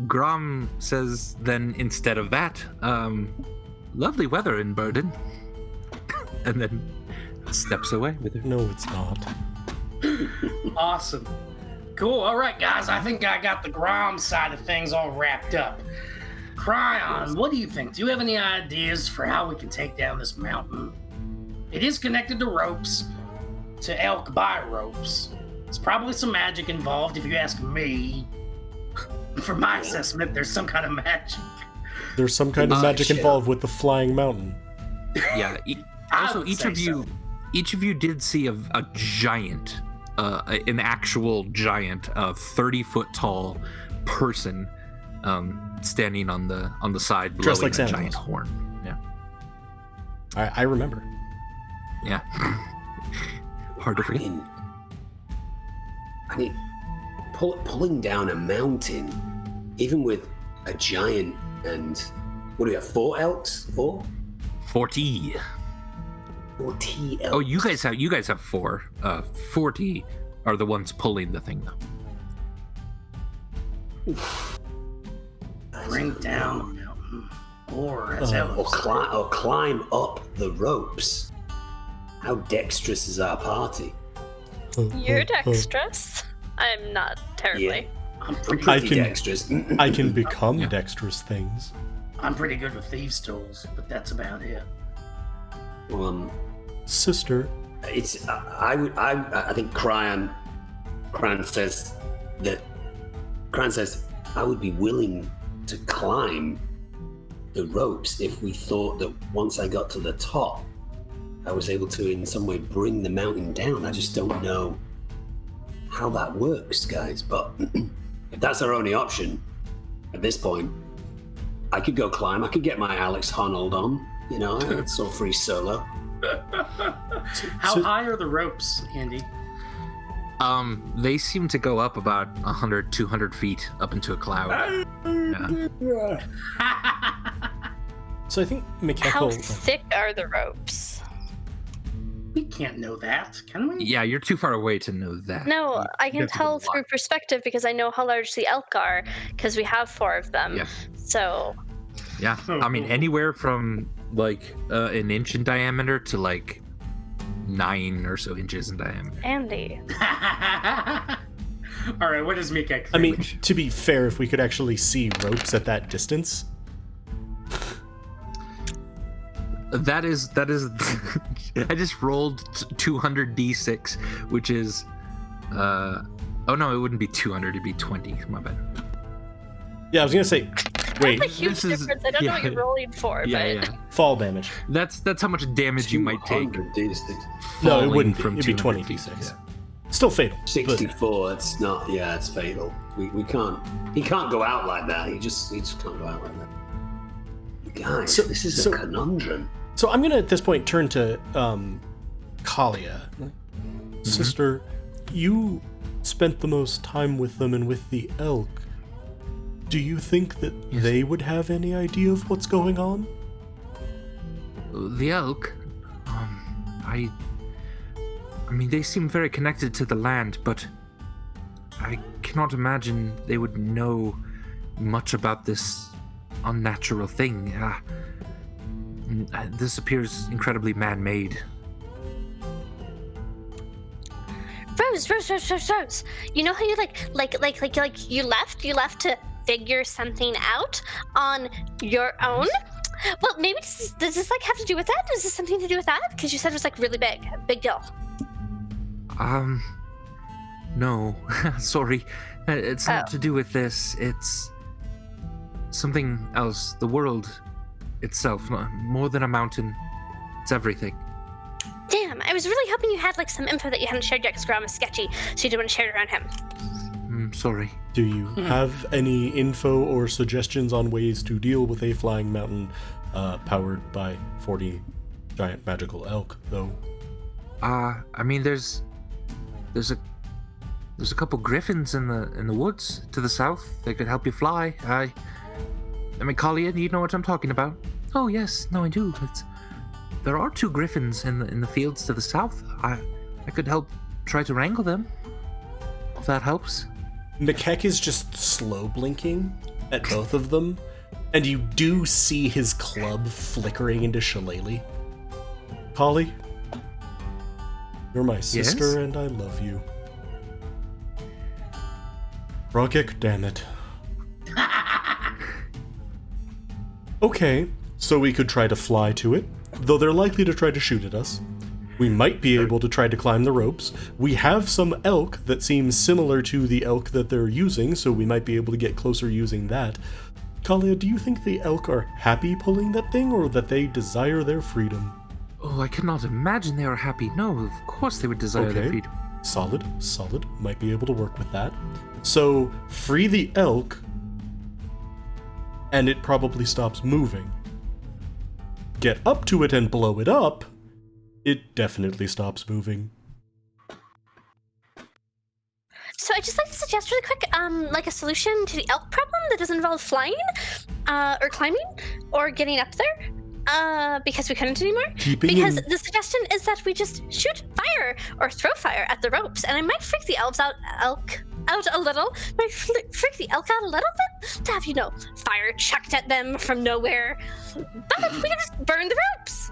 Grom says then instead of that, lovely weather in Burden. And then steps away with her. No, it's not. Awesome. Cool. All right, guys. I think I got the Grom side of things all wrapped up. Cryon, what do you think? Do you have any ideas for how we can take down this mountain? It is connected to ropes, to elk by ropes. There's probably some magic involved, if you ask me. For my assessment, there's some kind of magic. There's some kind of magic involved with the flying mountain. Yeah. Also, each of you did see a giant, an actual giant, 30-foot tall person standing on the side, dressed blowing like a Santa giant Claus. horn. Yeah. I remember. Yeah. Hard to forget. I mean, pulling down a mountain, even with a giant and what do we have? 4 elks? 4? 40. 40 elks. Oh, you guys have 4. 40 are the ones pulling the thing, though. Bring down the mountain. Or climb up the ropes. How dexterous is our party? You're dexterous. I'm not terribly. Yeah. I'm pretty dexterous. I can become dexterous things. I'm pretty good with thieves' tools, but that's about it. Sister. It's I think Cryan says I would be willing to climb the ropes if we thought that once I got to the top, I was able to in some way bring the mountain down. I just don't know how that works, guys. But if that's our only option at this point, I could go climb. I could get my Alex Honnold on. You know, it's all free solo. How high are the ropes, Andy? They seem to go up about 100, 200 feet up into a cloud. Yeah. So I think Mikeko... How thick are the ropes? We can't know that, can we? Yeah, you're too far away to know that. No, I can have to tell go a lot. through perspective because I know how large the elk are because we have 4 of them. Yeah. So... Yeah, I mean, anywhere from, like, an inch in diameter to, like, 9 or so inches in diameter. Andy. All right, what does Mika think? I mean, to be fair, if we could actually see ropes at that distance... That is I just rolled 200 d6, which is oh no, it wouldn't be 200, it'd be 20. My bad. Yeah, I was gonna say, wait, That's a huge difference. I don't know what you're rolling for, but... fall damage. That's how much damage you might take. 200 D6. No, it falling wouldn't be. from It'd be 20 200 d6. feet. Still fatal. 64. It's not. Yeah, it's fatal. We can't. He can't go out like that. He just can't go out like that. Guys, this is a conundrum. So I'm gonna at this point turn to Kalia. Sister, you spent the most time with them and with the elk. Do you think that they would have any idea of what's going on? The elk, I mean, they seem very connected to the land, but I cannot imagine they would know much about this unnatural thing. This appears incredibly man-made. Rose. You know how you you left to figure something out on your own? Well, maybe does this like have to do with that? Does this something to do with that? Because you said it was like really big deal. No, sorry. It's not to do with this. It's something else. The world itself, more than a mountain. It's everything. Damn, I was really hoping you had like some info that you hadn't shared yet because Graham is sketchy, so you didn't want to share it around him. Sorry. Do you have any info or suggestions on ways to deal with a flying mountain powered by 40 giant magical elk, though? I mean, there's a couple griffins in the woods to the south. They could help you fly. I mean, Kalia, you know what I'm talking about? Oh yes, no, I do. There are 2 griffins in the fields to the south. I could help try to wrangle them, if that helps. Mikek is just slow blinking at both of them, and you do see his club flickering into shillelagh. Kali, you're my sister, and I love you. Rogik, damn it. Okay, so we could try to fly to it, though they're likely to try to shoot at us. We might be able to try to climb the ropes. We have some elk that seems similar to the elk that they're using, so we might be able to get closer using that. Kalia, do you think the elk are happy pulling that thing, or that they desire their freedom? Oh, I cannot imagine they are happy. No, of course they would desire their freedom. Solid. Might be able to work with that. So, free the elk, and it probably stops moving. Get up to it and blow it up, it definitely stops moving. So I'd just like to suggest really quick, like a solution to the elk problem that doesn't involve flying, or climbing, or getting up there, because we couldn't anymore. The suggestion is that we just shoot fire or throw fire at the ropes, and I might freak the elk out a little. Might freak the elk out a little bit to have, fire chucked at them from nowhere. But we can just burn the ropes.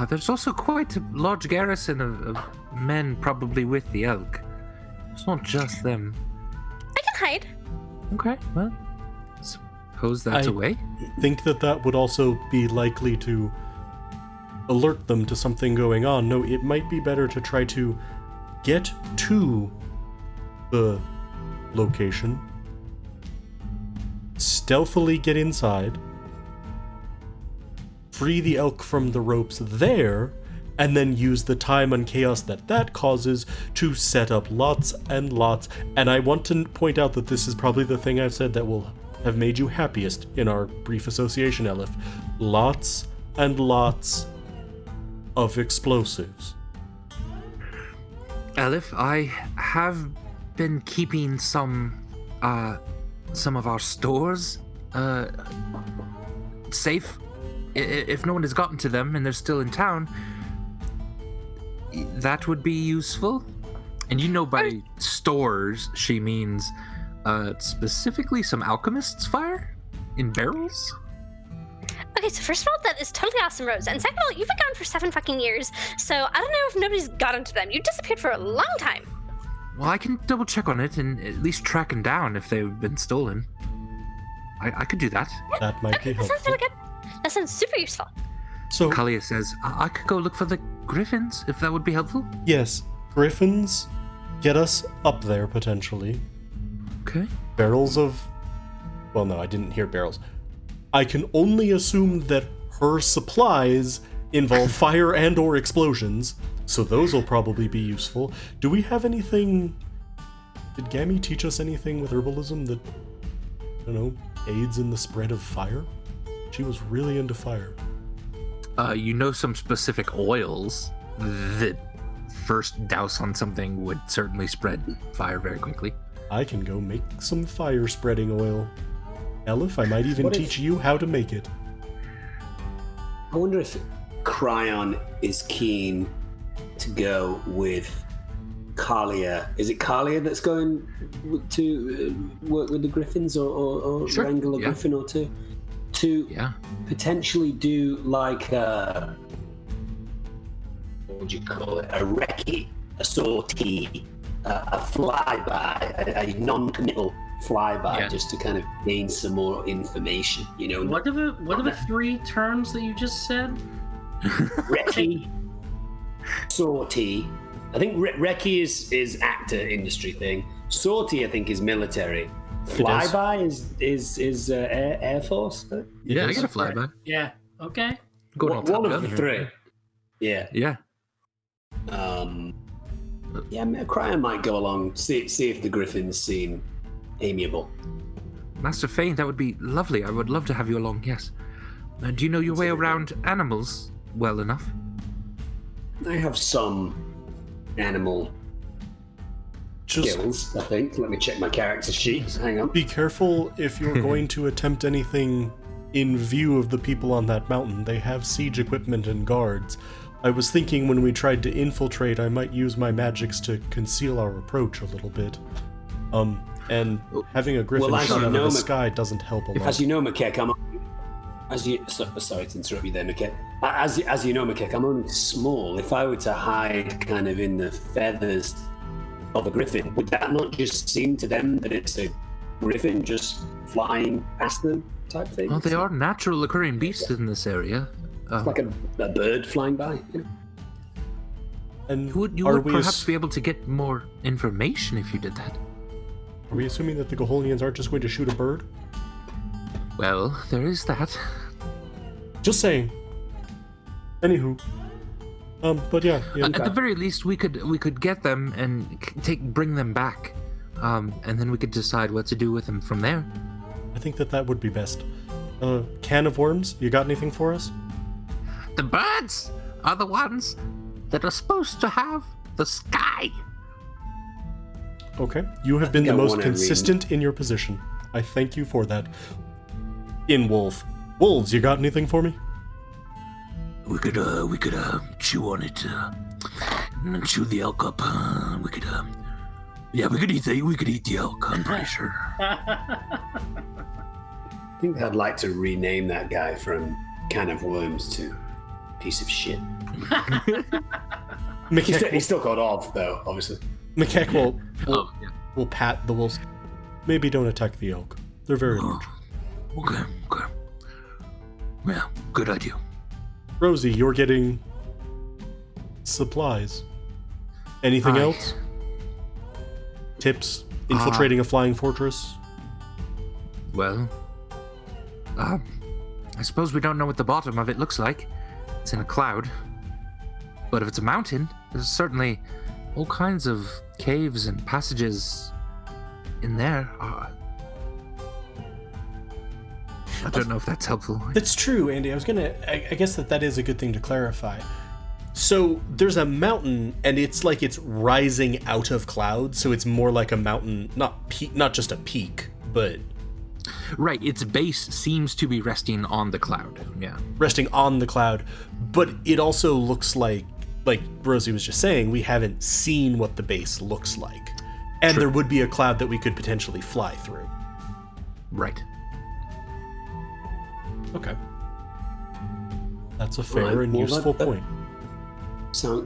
There's also quite a large garrison of men probably with the elk. It's not just them. I can hide. Okay, well, suppose that's a way. I think that would also be likely to alert them to something going on. No, it might be better to try to get to the location, stealthily get inside, free the elk from the ropes there, and then use the time and chaos that causes to set up lots and lots. And I want to point out that this is probably the thing I've said that will have made you happiest in our brief association, Elif. Lots and lots of explosives. Elif, I have been keeping some of our stores safe. If no one has gotten to them and they're still in town, that would be useful. And by stores, she means specifically some alchemist's fire in barrels. Okay, so first of all, that is totally awesome, Rose. And second of all, you've been gone for 7 fucking years, so I don't know if nobody's gotten to them. You disappeared for a long time. Well, I can double check on it and at least track them down if they've been stolen. I could do that. That might be helpful. That sounds really good. That sounds super useful. So Kalia says, I could go look for the griffins, if that would be helpful. Yes, griffins get us up there, potentially. Okay. Barrels of... Well, no, I didn't hear barrels. I can only assume that her supplies involve fire and or explosions, so those will probably be useful. Do we have anything... Did Gammy teach us anything with herbalism that, aids in the spread of fire? She was really into fire. Some specific oils that first douse on something would certainly spread fire very quickly. I can go make some fire spreading oil. Elif, I might even teach you how to make it. I wonder if Cryon is keen to go with Kalia. Is it Kalia that's going to work with the Griffins or sure. wrangle a Griffin or two? To potentially do like what would you call it? A recce, a sortie, a flyby, a non-committal flyby, just to kind of gain some more information. What are the 3 terms that you just said? Recce, sortie. I think recce is actor industry thing. Sortie, I think, is military. Flyby is Air Force. Yeah, I get a flyby. Yeah. Okay. One of the 3. Yeah. Yeah. Cryon might go along, see if the Griffins seem amiable. Master Fane, that would be lovely. I would love to have you along, yes. Do you know your way around animals well enough? I have some animal skills, I think. Let me check my character sheet. Hang on. Be careful if you're going to attempt anything in view of the people on that mountain. They have siege equipment and guards. I was thinking when we tried to infiltrate, I might use my magics to conceal our approach a little bit. And having a griffin shot out of the sky doesn't help a lot. As you know, Makek, sorry to interrupt you there, Makek. As you know, Makek, I'm only small. If I were to hide kind of in the feathers of a griffin, would that not just seem to them that it's a griffin just flying past them type thing? Well, they are natural occurring beasts in this area. It's like a bird flying by. And you would perhaps be able to get more information if you did that. Are we assuming that the Goholians aren't just going to shoot a bird? Well, there is that. Just saying. Anywho. But yeah. At the very least, we could get them and bring them back, and then we could decide what to do with them from there. I think that would be best. Can of worms, you got anything for us? The birds are the ones that are supposed to have the sky. Okay, you have been the most consistent in your position. I thank you for that. Wolves, you got anything for me? We could chew on it, and chew the elk up. We could eat the elk. I'm pretty sure. I think I'd like to rename that guy from Can of Worms to Piece of Shit. He's still called Ov, though, obviously. McKeck will pat the wolves. Maybe don't attack the elk. They're very large. Okay. Yeah, good idea. Rosie, you're getting supplies. Anything else? Tips? Infiltrating a flying fortress? Well, I suppose we don't know what the bottom of it looks like. It's in a cloud. But if it's a mountain, there's certainly all kinds of caves and passages in there. I don't know if that's helpful. That's true, Andy. I guess that is a good thing to clarify. So there's a mountain, and it's like it's rising out of clouds, so it's more like a mountain, not just a peak, but... Right, its base seems to be resting on the cloud, yeah. Resting on the cloud, but it also looks like Rosie was just saying, we haven't seen what the base looks like. And There would be a cloud that we could potentially fly through. Right. Okay. That's a fair and useful point.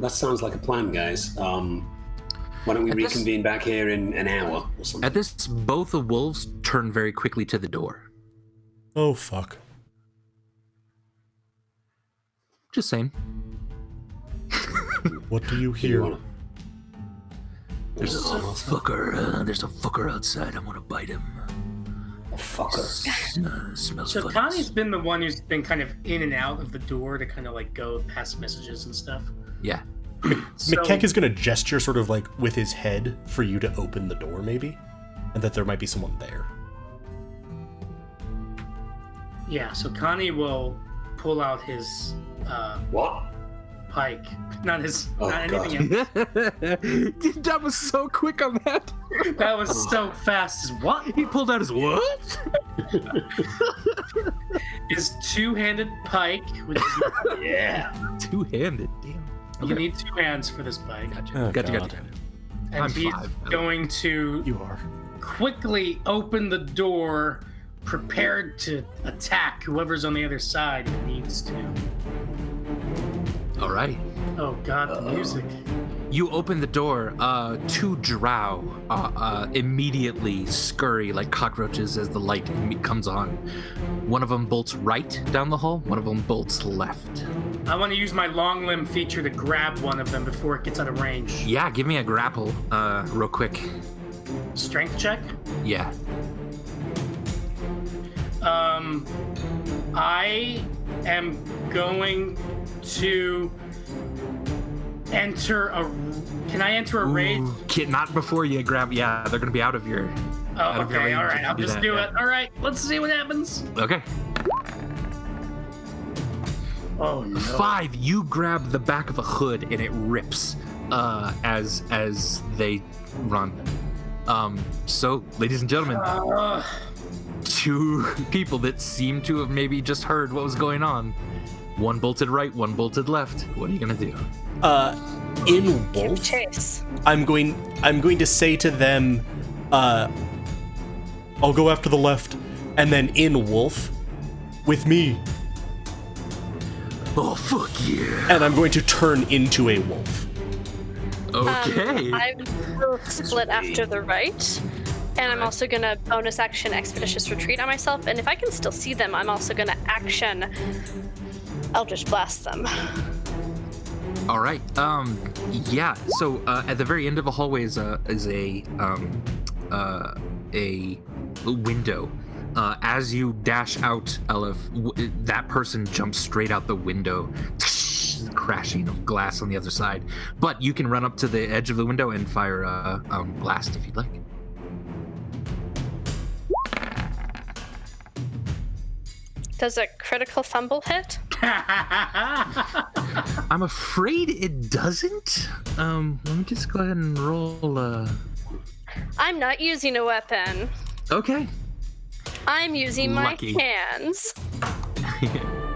That sounds like a plan, guys. Why don't we reconvene back here in an hour or something? At this, both the wolves turn very quickly to the door. Oh, fuck. Just saying. What do you hear? There's a fucker outside. I'm gonna bite him. A fucker. Smells So funny. Connie's been the one who's been kind of in and out of the door to kind of like go past messages and stuff. Yeah. McKeck is going to gesture sort of like with his head for you to open the door, maybe, and that there might be someone there. Yeah, so Connie will pull out his What? pike. Not God. anything else. That was so quick on that. That was so fast. What? He pulled out his what? His two-handed pike, which is Yeah. Two-handed. Damn. you need two hands for this pike. Gotcha. And I'm he's 5. going to You are. quickly open the door, prepared to attack whoever's on the other side if he needs to. All right. Oh god, the music. You open the door. Two drow immediately scurry like cockroaches as the light comes on. One of them bolts right down the hall. One of them bolts left. I want to use my long limb feature to grab one of them before it gets out of range. Yeah, give me a grapple, real quick. Strength check. Yeah. I am going to enter a. Can I enter a raid? Not before you grab. Yeah, they're gonna be out of your. Oh, of your okay. range All if right. you I'll just that, do yeah. it. All right. Let's see what happens. Okay. Oh no. 5. You grab the back of a hood and it rips as they run. So, ladies and gentlemen, two people that seem to have maybe just heard what was going on. One bolted right, one bolted left. What are you gonna do? In Give Wolf, chase. I'm going to say to them, I'll go after the left, and then in Wolf, with me, Oh fuck yeah! and I'm going to turn into a wolf. Okay. I will split after the right, and I'm also gonna bonus action Expeditious Retreat on myself. And if I can still see them, I'm also gonna action Eldritch Blast them. All right. Yeah. So at the very end of the hallway is a a window. As you dash out, Elif, that person jumps straight out the window, crashing of glass on the other side. But you can run up to the edge of the window and fire a blast if you'd like. Does a critical fumble hit? I'm afraid it doesn't. Let me just go ahead and roll. I'm not using a weapon. Okay. I'm using Lucky. my hands.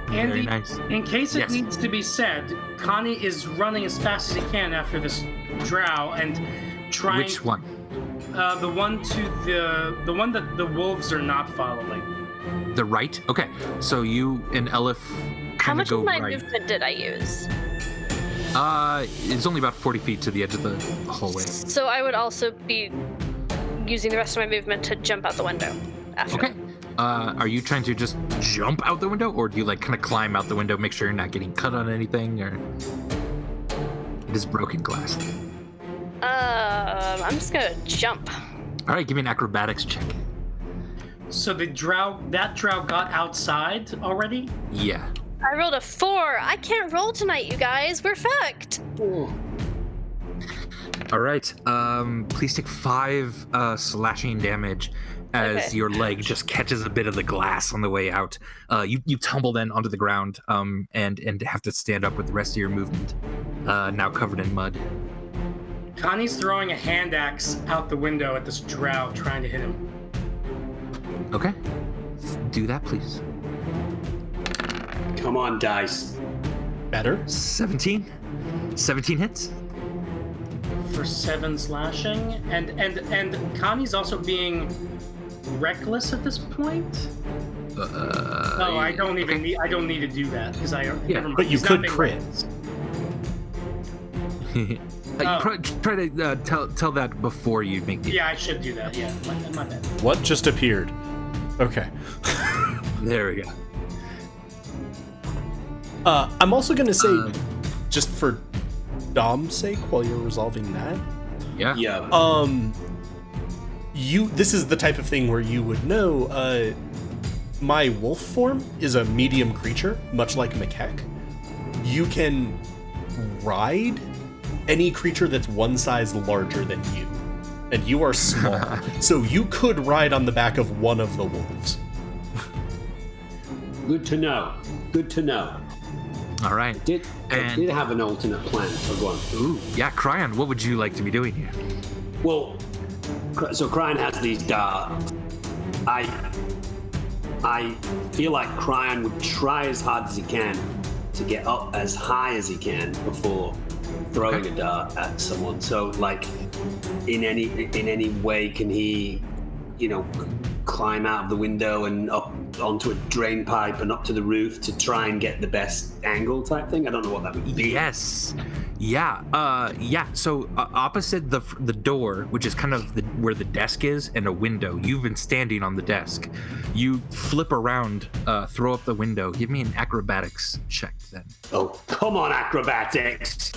Very Andy, nice. in case it Yes. needs to be said, Connie is running as fast as he can after this drow and trying. Which one? The one the one that the wolves are not following. The right? Okay. So you and Elif How kind of much go of my right. movement did I use? It's only about 40 feet to the edge of the hallway. So I would also be using the rest of my movement to jump out the window after. Okay. Are you trying to just jump out the window, or do you like kind of climb out the window, make sure you're not getting cut on anything, or it is broken glass? I'm just gonna jump. All right, give me an acrobatics check. So that drow got outside already? Yeah. I rolled a 4. I can't roll tonight, you guys. We're fucked. All right. Please take 5 slashing damage as your leg just catches a bit of the glass on the way out. You tumble then onto the ground and have to stand up with the rest of your movement, now covered in mud. Connie's throwing a hand axe out the window at this drow, trying to hit him. Okay. Do that, please. Come on, dice. Better. 17? 17 hits? For 7 slashing, and Connie's also being reckless at this point. No, I don't even need. I don't need to do that because never mind. But you He's not could being crit. reckless. Try to tell that before you make the... Yeah, I should do that. Yeah, my bad. What just appeared? Okay. There we go. I'm also going to say, just for Dom's sake, while you're resolving that, Yeah. Yeah. this is the type of thing where you would know, my wolf form is a medium creature, much like Makek. You can ride any creature that's one size larger than you. And you are small. So you could ride on the back of one of the wolves. Good to know. Good to know. All right. I did have an alternate plan. Oh, go on. Ooh, yeah, Cryon, what would you like to be doing here? Well, so Cryon has these darts. I feel like Cryon would try as hard as he can to get up as high as he can before throwing a dart at someone. So, like, in any way, can he, climb out of the window and up onto a drain pipe and up to the roof to try and get the best angle type thing? I don't know what that would be. Yes. Yeah. So opposite the door, which is kind of where the desk is, and a window. You've been standing on the desk. You flip around, throw up the window. Give me an acrobatics check then. Oh, come on, acrobatics.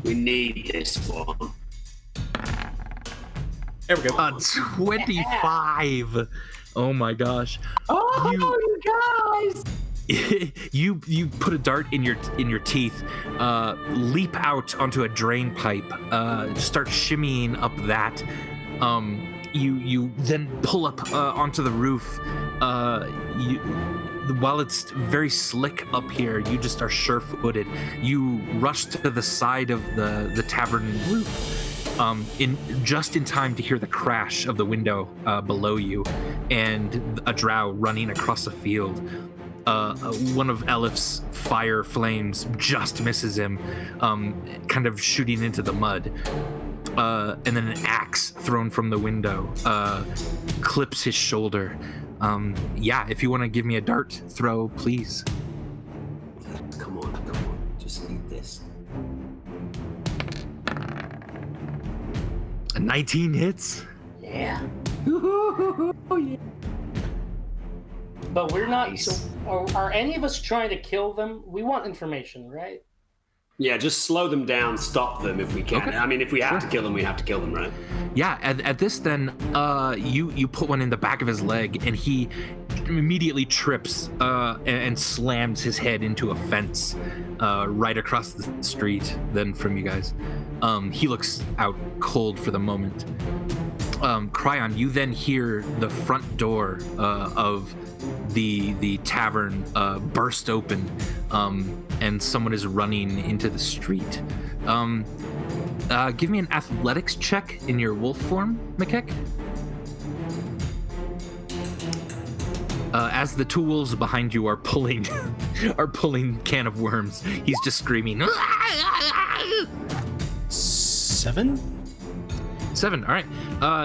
We need this one. There we go. 25. Oh my gosh. Oh, you guys! You put a dart in your teeth, leap out onto a drain pipe, start shimmying up that. You then pull up onto the roof. While it's very slick up here, you just are sure-footed. You rush to the side of the tavern roof, just in time to hear the crash of the window below you, and a drow running across the field. One of Elif's fire flames just misses him, kind of shooting into the mud. And then an axe thrown from the window clips his shoulder. If you want to give me a dart throw, please. Come on. Just need this. 19 hits. Yeah. But we're not. Nice. So are any of us trying to kill them? We want information, right? Yeah, just slow them down, stop them if we can. Okay. I mean, if we have to kill them, we have to kill them, right? Yeah, at this then, you put one in the back of his leg, and he immediately trips and slams his head into a fence right across the street then from you guys. He looks out cold for the moment. Cryon, you then hear the front door of the tavern burst open, and someone is running into the street. Give me an athletics check in your wolf form, Makek. As the two wolves behind you are pulling can of worms, he's just screaming. 7? 7. All right.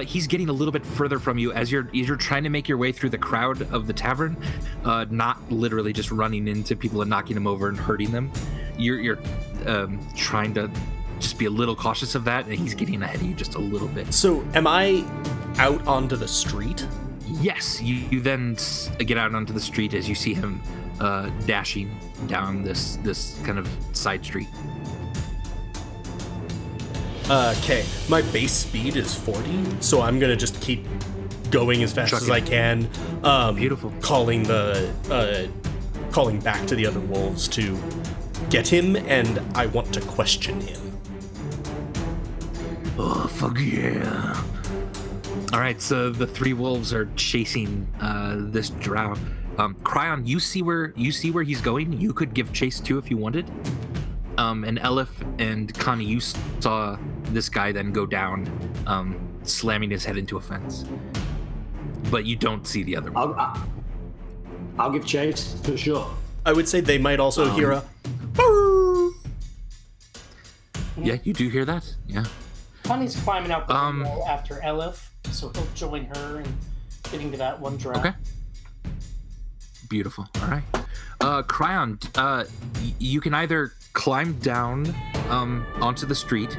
He's getting a little bit further from you as you're trying to make your way through the crowd of the tavern, not literally just running into people and knocking them over and hurting them. You're trying to just be a little cautious of that, and he's getting ahead of you just a little bit. So, am I out onto the street? Yes, you then get out onto the street as you see him dashing down this kind of side street. Okay, my base speed is 40, so I'm gonna just keep going as fast as I can. Beautiful. Calling back to the other wolves to get him, and I want to question him. Oh, fuck yeah. All right, so the three wolves are chasing this drow. Cryon, you see where he's going. You could give chase too if you wanted. And Elif and Connie, you saw this guy then go down, slamming his head into a fence. But you don't see the other one. I'll give chase for sure. I would say they might also hear a... Yeah, you do hear that? Yeah. Connie's climbing out the window after Elif, so he'll join her in getting to that one drow. Okay. Beautiful. All right. Cryon, you can either climb down onto the street,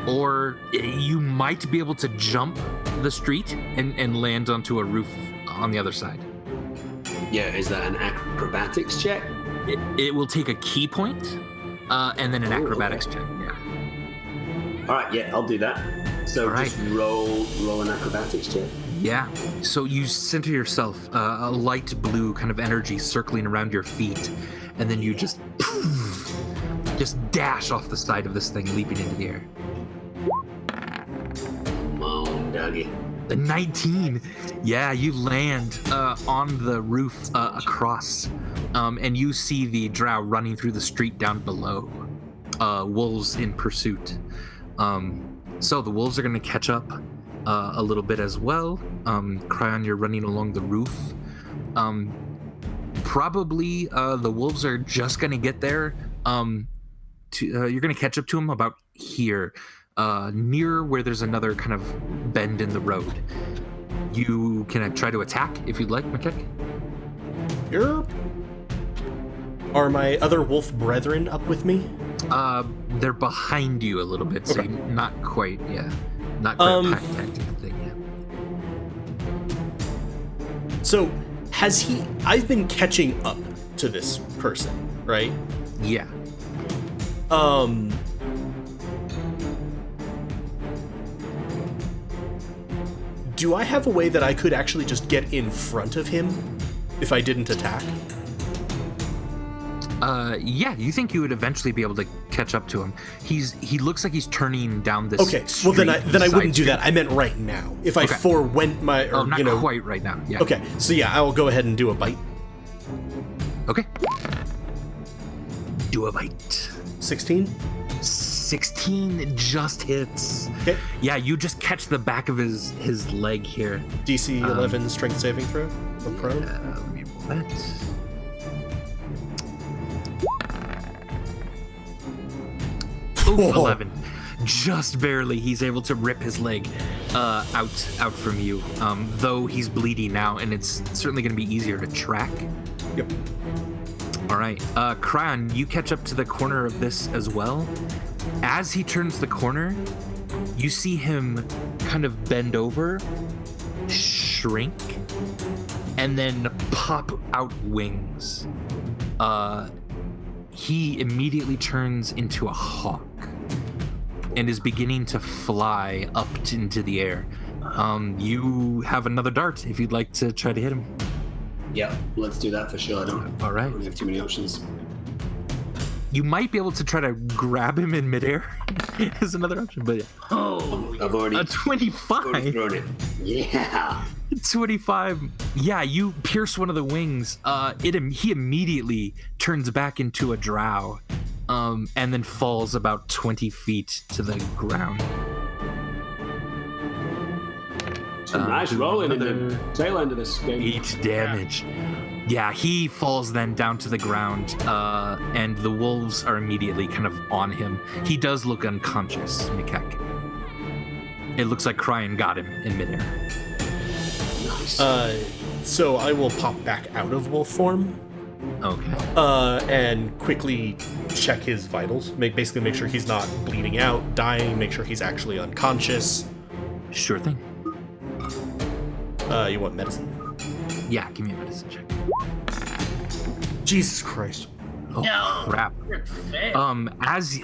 or you might be able to jump the street and land onto a roof on the other side. Yeah, is that an acrobatics check? It will take a key point, and then an acrobatics check. Yeah. All right, yeah, I'll do that. So All right. just roll an acrobatics check. Yeah. So you center yourself, a light blue kind of energy circling around your feet, and then you just dash off the side of this thing, leaping into the air. Come on, Dougie. The 19. Yeah, you land on the roof across, and you see the drow running through the street down below. Wolves in pursuit. So the wolves are going to catch up a little bit as well. Cryon, you're running along the roof. Probably the wolves are just going to get there. You're going to catch up to them about here, near where there's another kind of bend in the road. You can try to attack if you'd like, Makek. Yep. Are my other wolf brethren up with me? They're behind you a little bit, so Okay. not quite, not quite a pack tactic thing yet. So, I've been catching up to this person, right? Yeah. Do I have a way that I could actually just get in front of him if I didn't attack? Yeah, you think you would eventually be able to catch up to him. He looks like he's turning down this Okay, street, well then I wouldn't do street. that. I meant right now. If I Okay. forewent my, or, Not you know. quite right now. Yeah. Okay, so yeah, I will go ahead and do a bite. Okay. Do a bite. 16. 16 just hits. Okay. Yeah, you just catch the back of his leg here. DC 11 strength saving throw. Or prone. Let me roll that. Oof, Whoa. 11. Just barely. He's able to rip his leg out from you, though he's bleeding now, and it's certainly going to be easier to track. Yep. All right. Cryon, you catch up to the corner of this as well. As he turns the corner, you see him kind of bend over, shrink, and then pop out wings. he immediately turns into a hawk and is beginning to fly up into the air. You have another dart if you'd like to try to hit him. Yeah, let's do that for sure. I don't really have too many options. You might be able to try to grab him in midair as another option, but I've already a 25. already thrown it. Yeah. 25. Yeah, you pierce one of the wings. He immediately turns back into a drow, and then falls about 20 feet to the ground. Nice rolling in the tail end of this game. 8 damage. Yeah, he falls then down to the ground, and the wolves are immediately kind of on him. He does look unconscious, Mikek. It looks like Cryan got him in midair. Nice. So I will pop back out of wolf form. Okay. And quickly check his vitals. Basically make sure he's not bleeding out, dying, make sure he's actually unconscious. Sure thing. You want medicine? Yeah, give me a medicine check. Jesus Christ. Oh, No. crap. As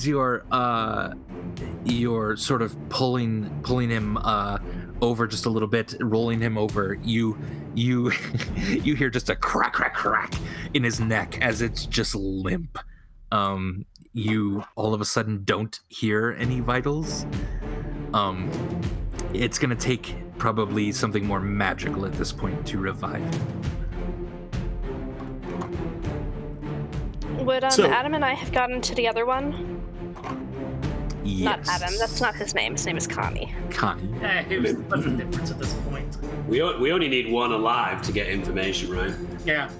you're you're sort of pulling him over just a little bit, rolling him over, you hear just a crack in his neck as it's just limp. You all of a sudden don't hear any vitals. It's gonna take probably something more magical at this point to revive him. Would So- Adam and I have gotten to the other one? Yes. Not Adam. That's not his name. His name is Connie. Connie. What's the difference at this point? We only need one alive to get information, right? Yeah.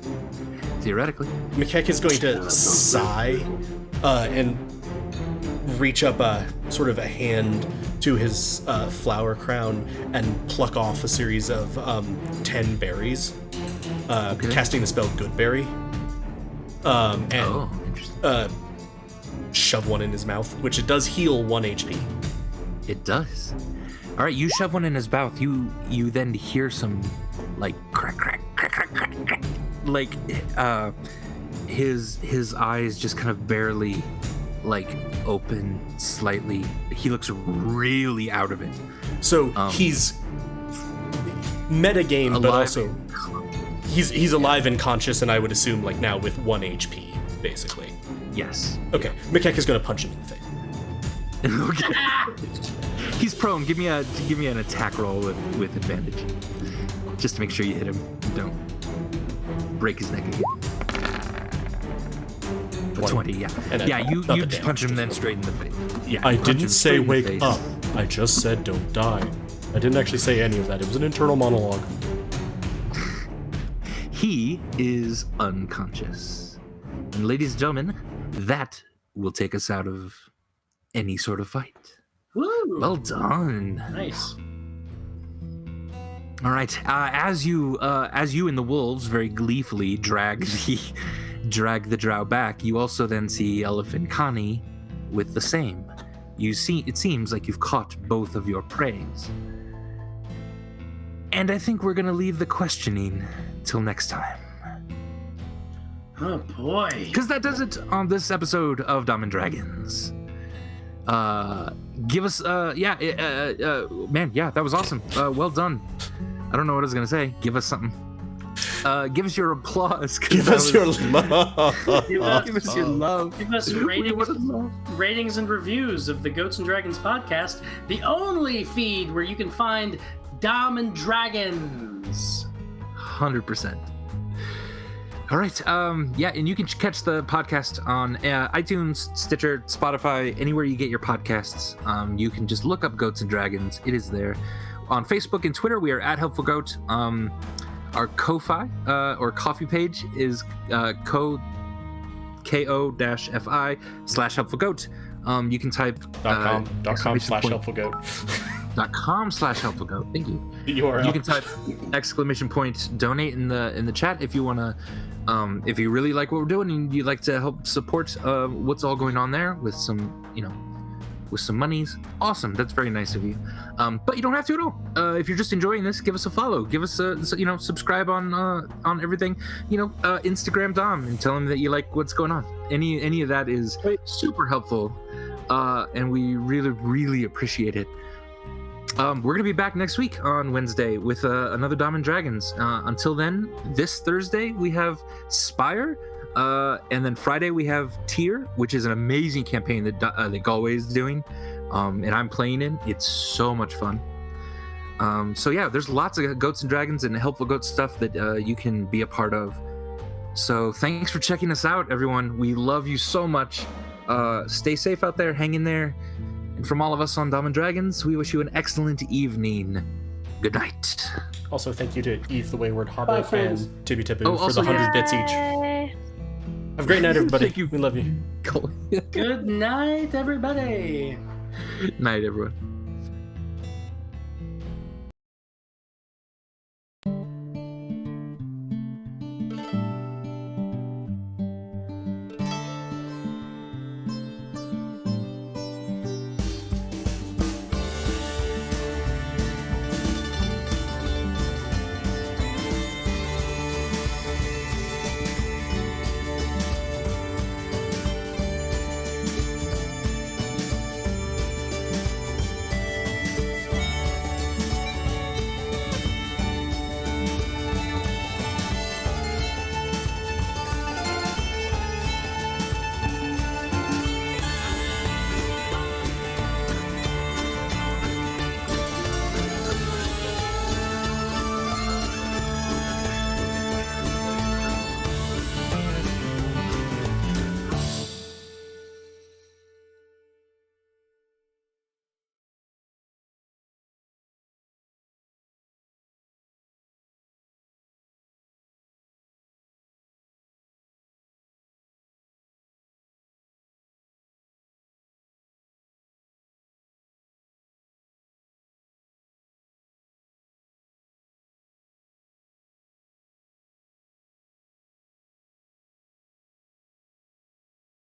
Theoretically. Mikek is going to sigh and reach up sort of a hand to his flower crown and pluck off a series of 10 berries, casting the spell Goodberry, and Interesting. shove one in his mouth, which it does heal 1 HP. It does. All right, you shove one in his mouth. You then hear some like crack, like his eyes just kind of barely like open slightly. He looks really out of it. So he's metagame, but also he's alive and conscious, and I would assume like now with 1 HP, basically. Yes. Okay, Mikek is going to punch him in the face. Okay. He's prone. Give me an attack roll with advantage, just to make sure you hit him. Don't break his neck again. 20, yeah. And You not the just damage, punch him just then the- straight in the face. Yeah. I punch didn't him say straight in the wake face. up. I just said don't die. I didn't actually say any of that. It was an internal monologue. He is unconscious. And ladies and gentlemen, that will take us out of any sort of fight. Woo! Well done. Nice. All right. As you and the wolves very gleefully drag the drow back, you also then see Elephant Connie with the same. It seems like you've caught both of your preys. And I think we're gonna leave the questioning till next time. Oh boy. Because that does it on this episode of Dumb and Dragons. Give us, man, yeah, that was awesome. Well done. I don't know what I was gonna say. Give us something. Give us your applause. Give us your love. Give us your love. Give us ratings and reviews of the Goats and Dragons podcast, the only feed where you can find Dom and Dragons. 100%. All right. Yeah, and you can catch the podcast on iTunes, Stitcher, Spotify, anywhere you get your podcasts. You can just look up Goats and Dragons. It is there. On Facebook and Twitter, we are at Helpful Goat. Our Ko-Fi or coffee page is ko-fi/Helpful Goat. You can type .com/Helpful Goat. .com/Helpful Goat. Thank you. URL. You can type !donate in the chat if you want to. If you really like what we're doing and you'd like to help support what's all going on there with some, with some monies, awesome. That's very nice of you. But you don't have to at all. If you're just enjoying this, give us a follow. Give us a, subscribe on everything. Instagram Dom and tell him that you like what's going on. Any of that is super helpful, and we really, really appreciate it. We're gonna be back next week on Wednesday with another Dom and Dragons. Until then, this Thursday we have Spire. And then Friday we have Tier, which is an amazing campaign that Galway is doing, and I'm playing in. It's so much fun. So yeah, there's lots of Goats and Dragons and helpful goat stuff that you can be a part of. So thanks for checking us out, everyone. We love you so much. Stay safe out there, hang in there. And from all of us on Dom and Dragons, we wish you an excellent evening. Good night. Also, thank you to Eve the Wayward Hobbit and Tibby Taboo for also, the 100 bits each. Have a great night, everybody. Thank you. We love you. Good night, everybody. Night, everyone.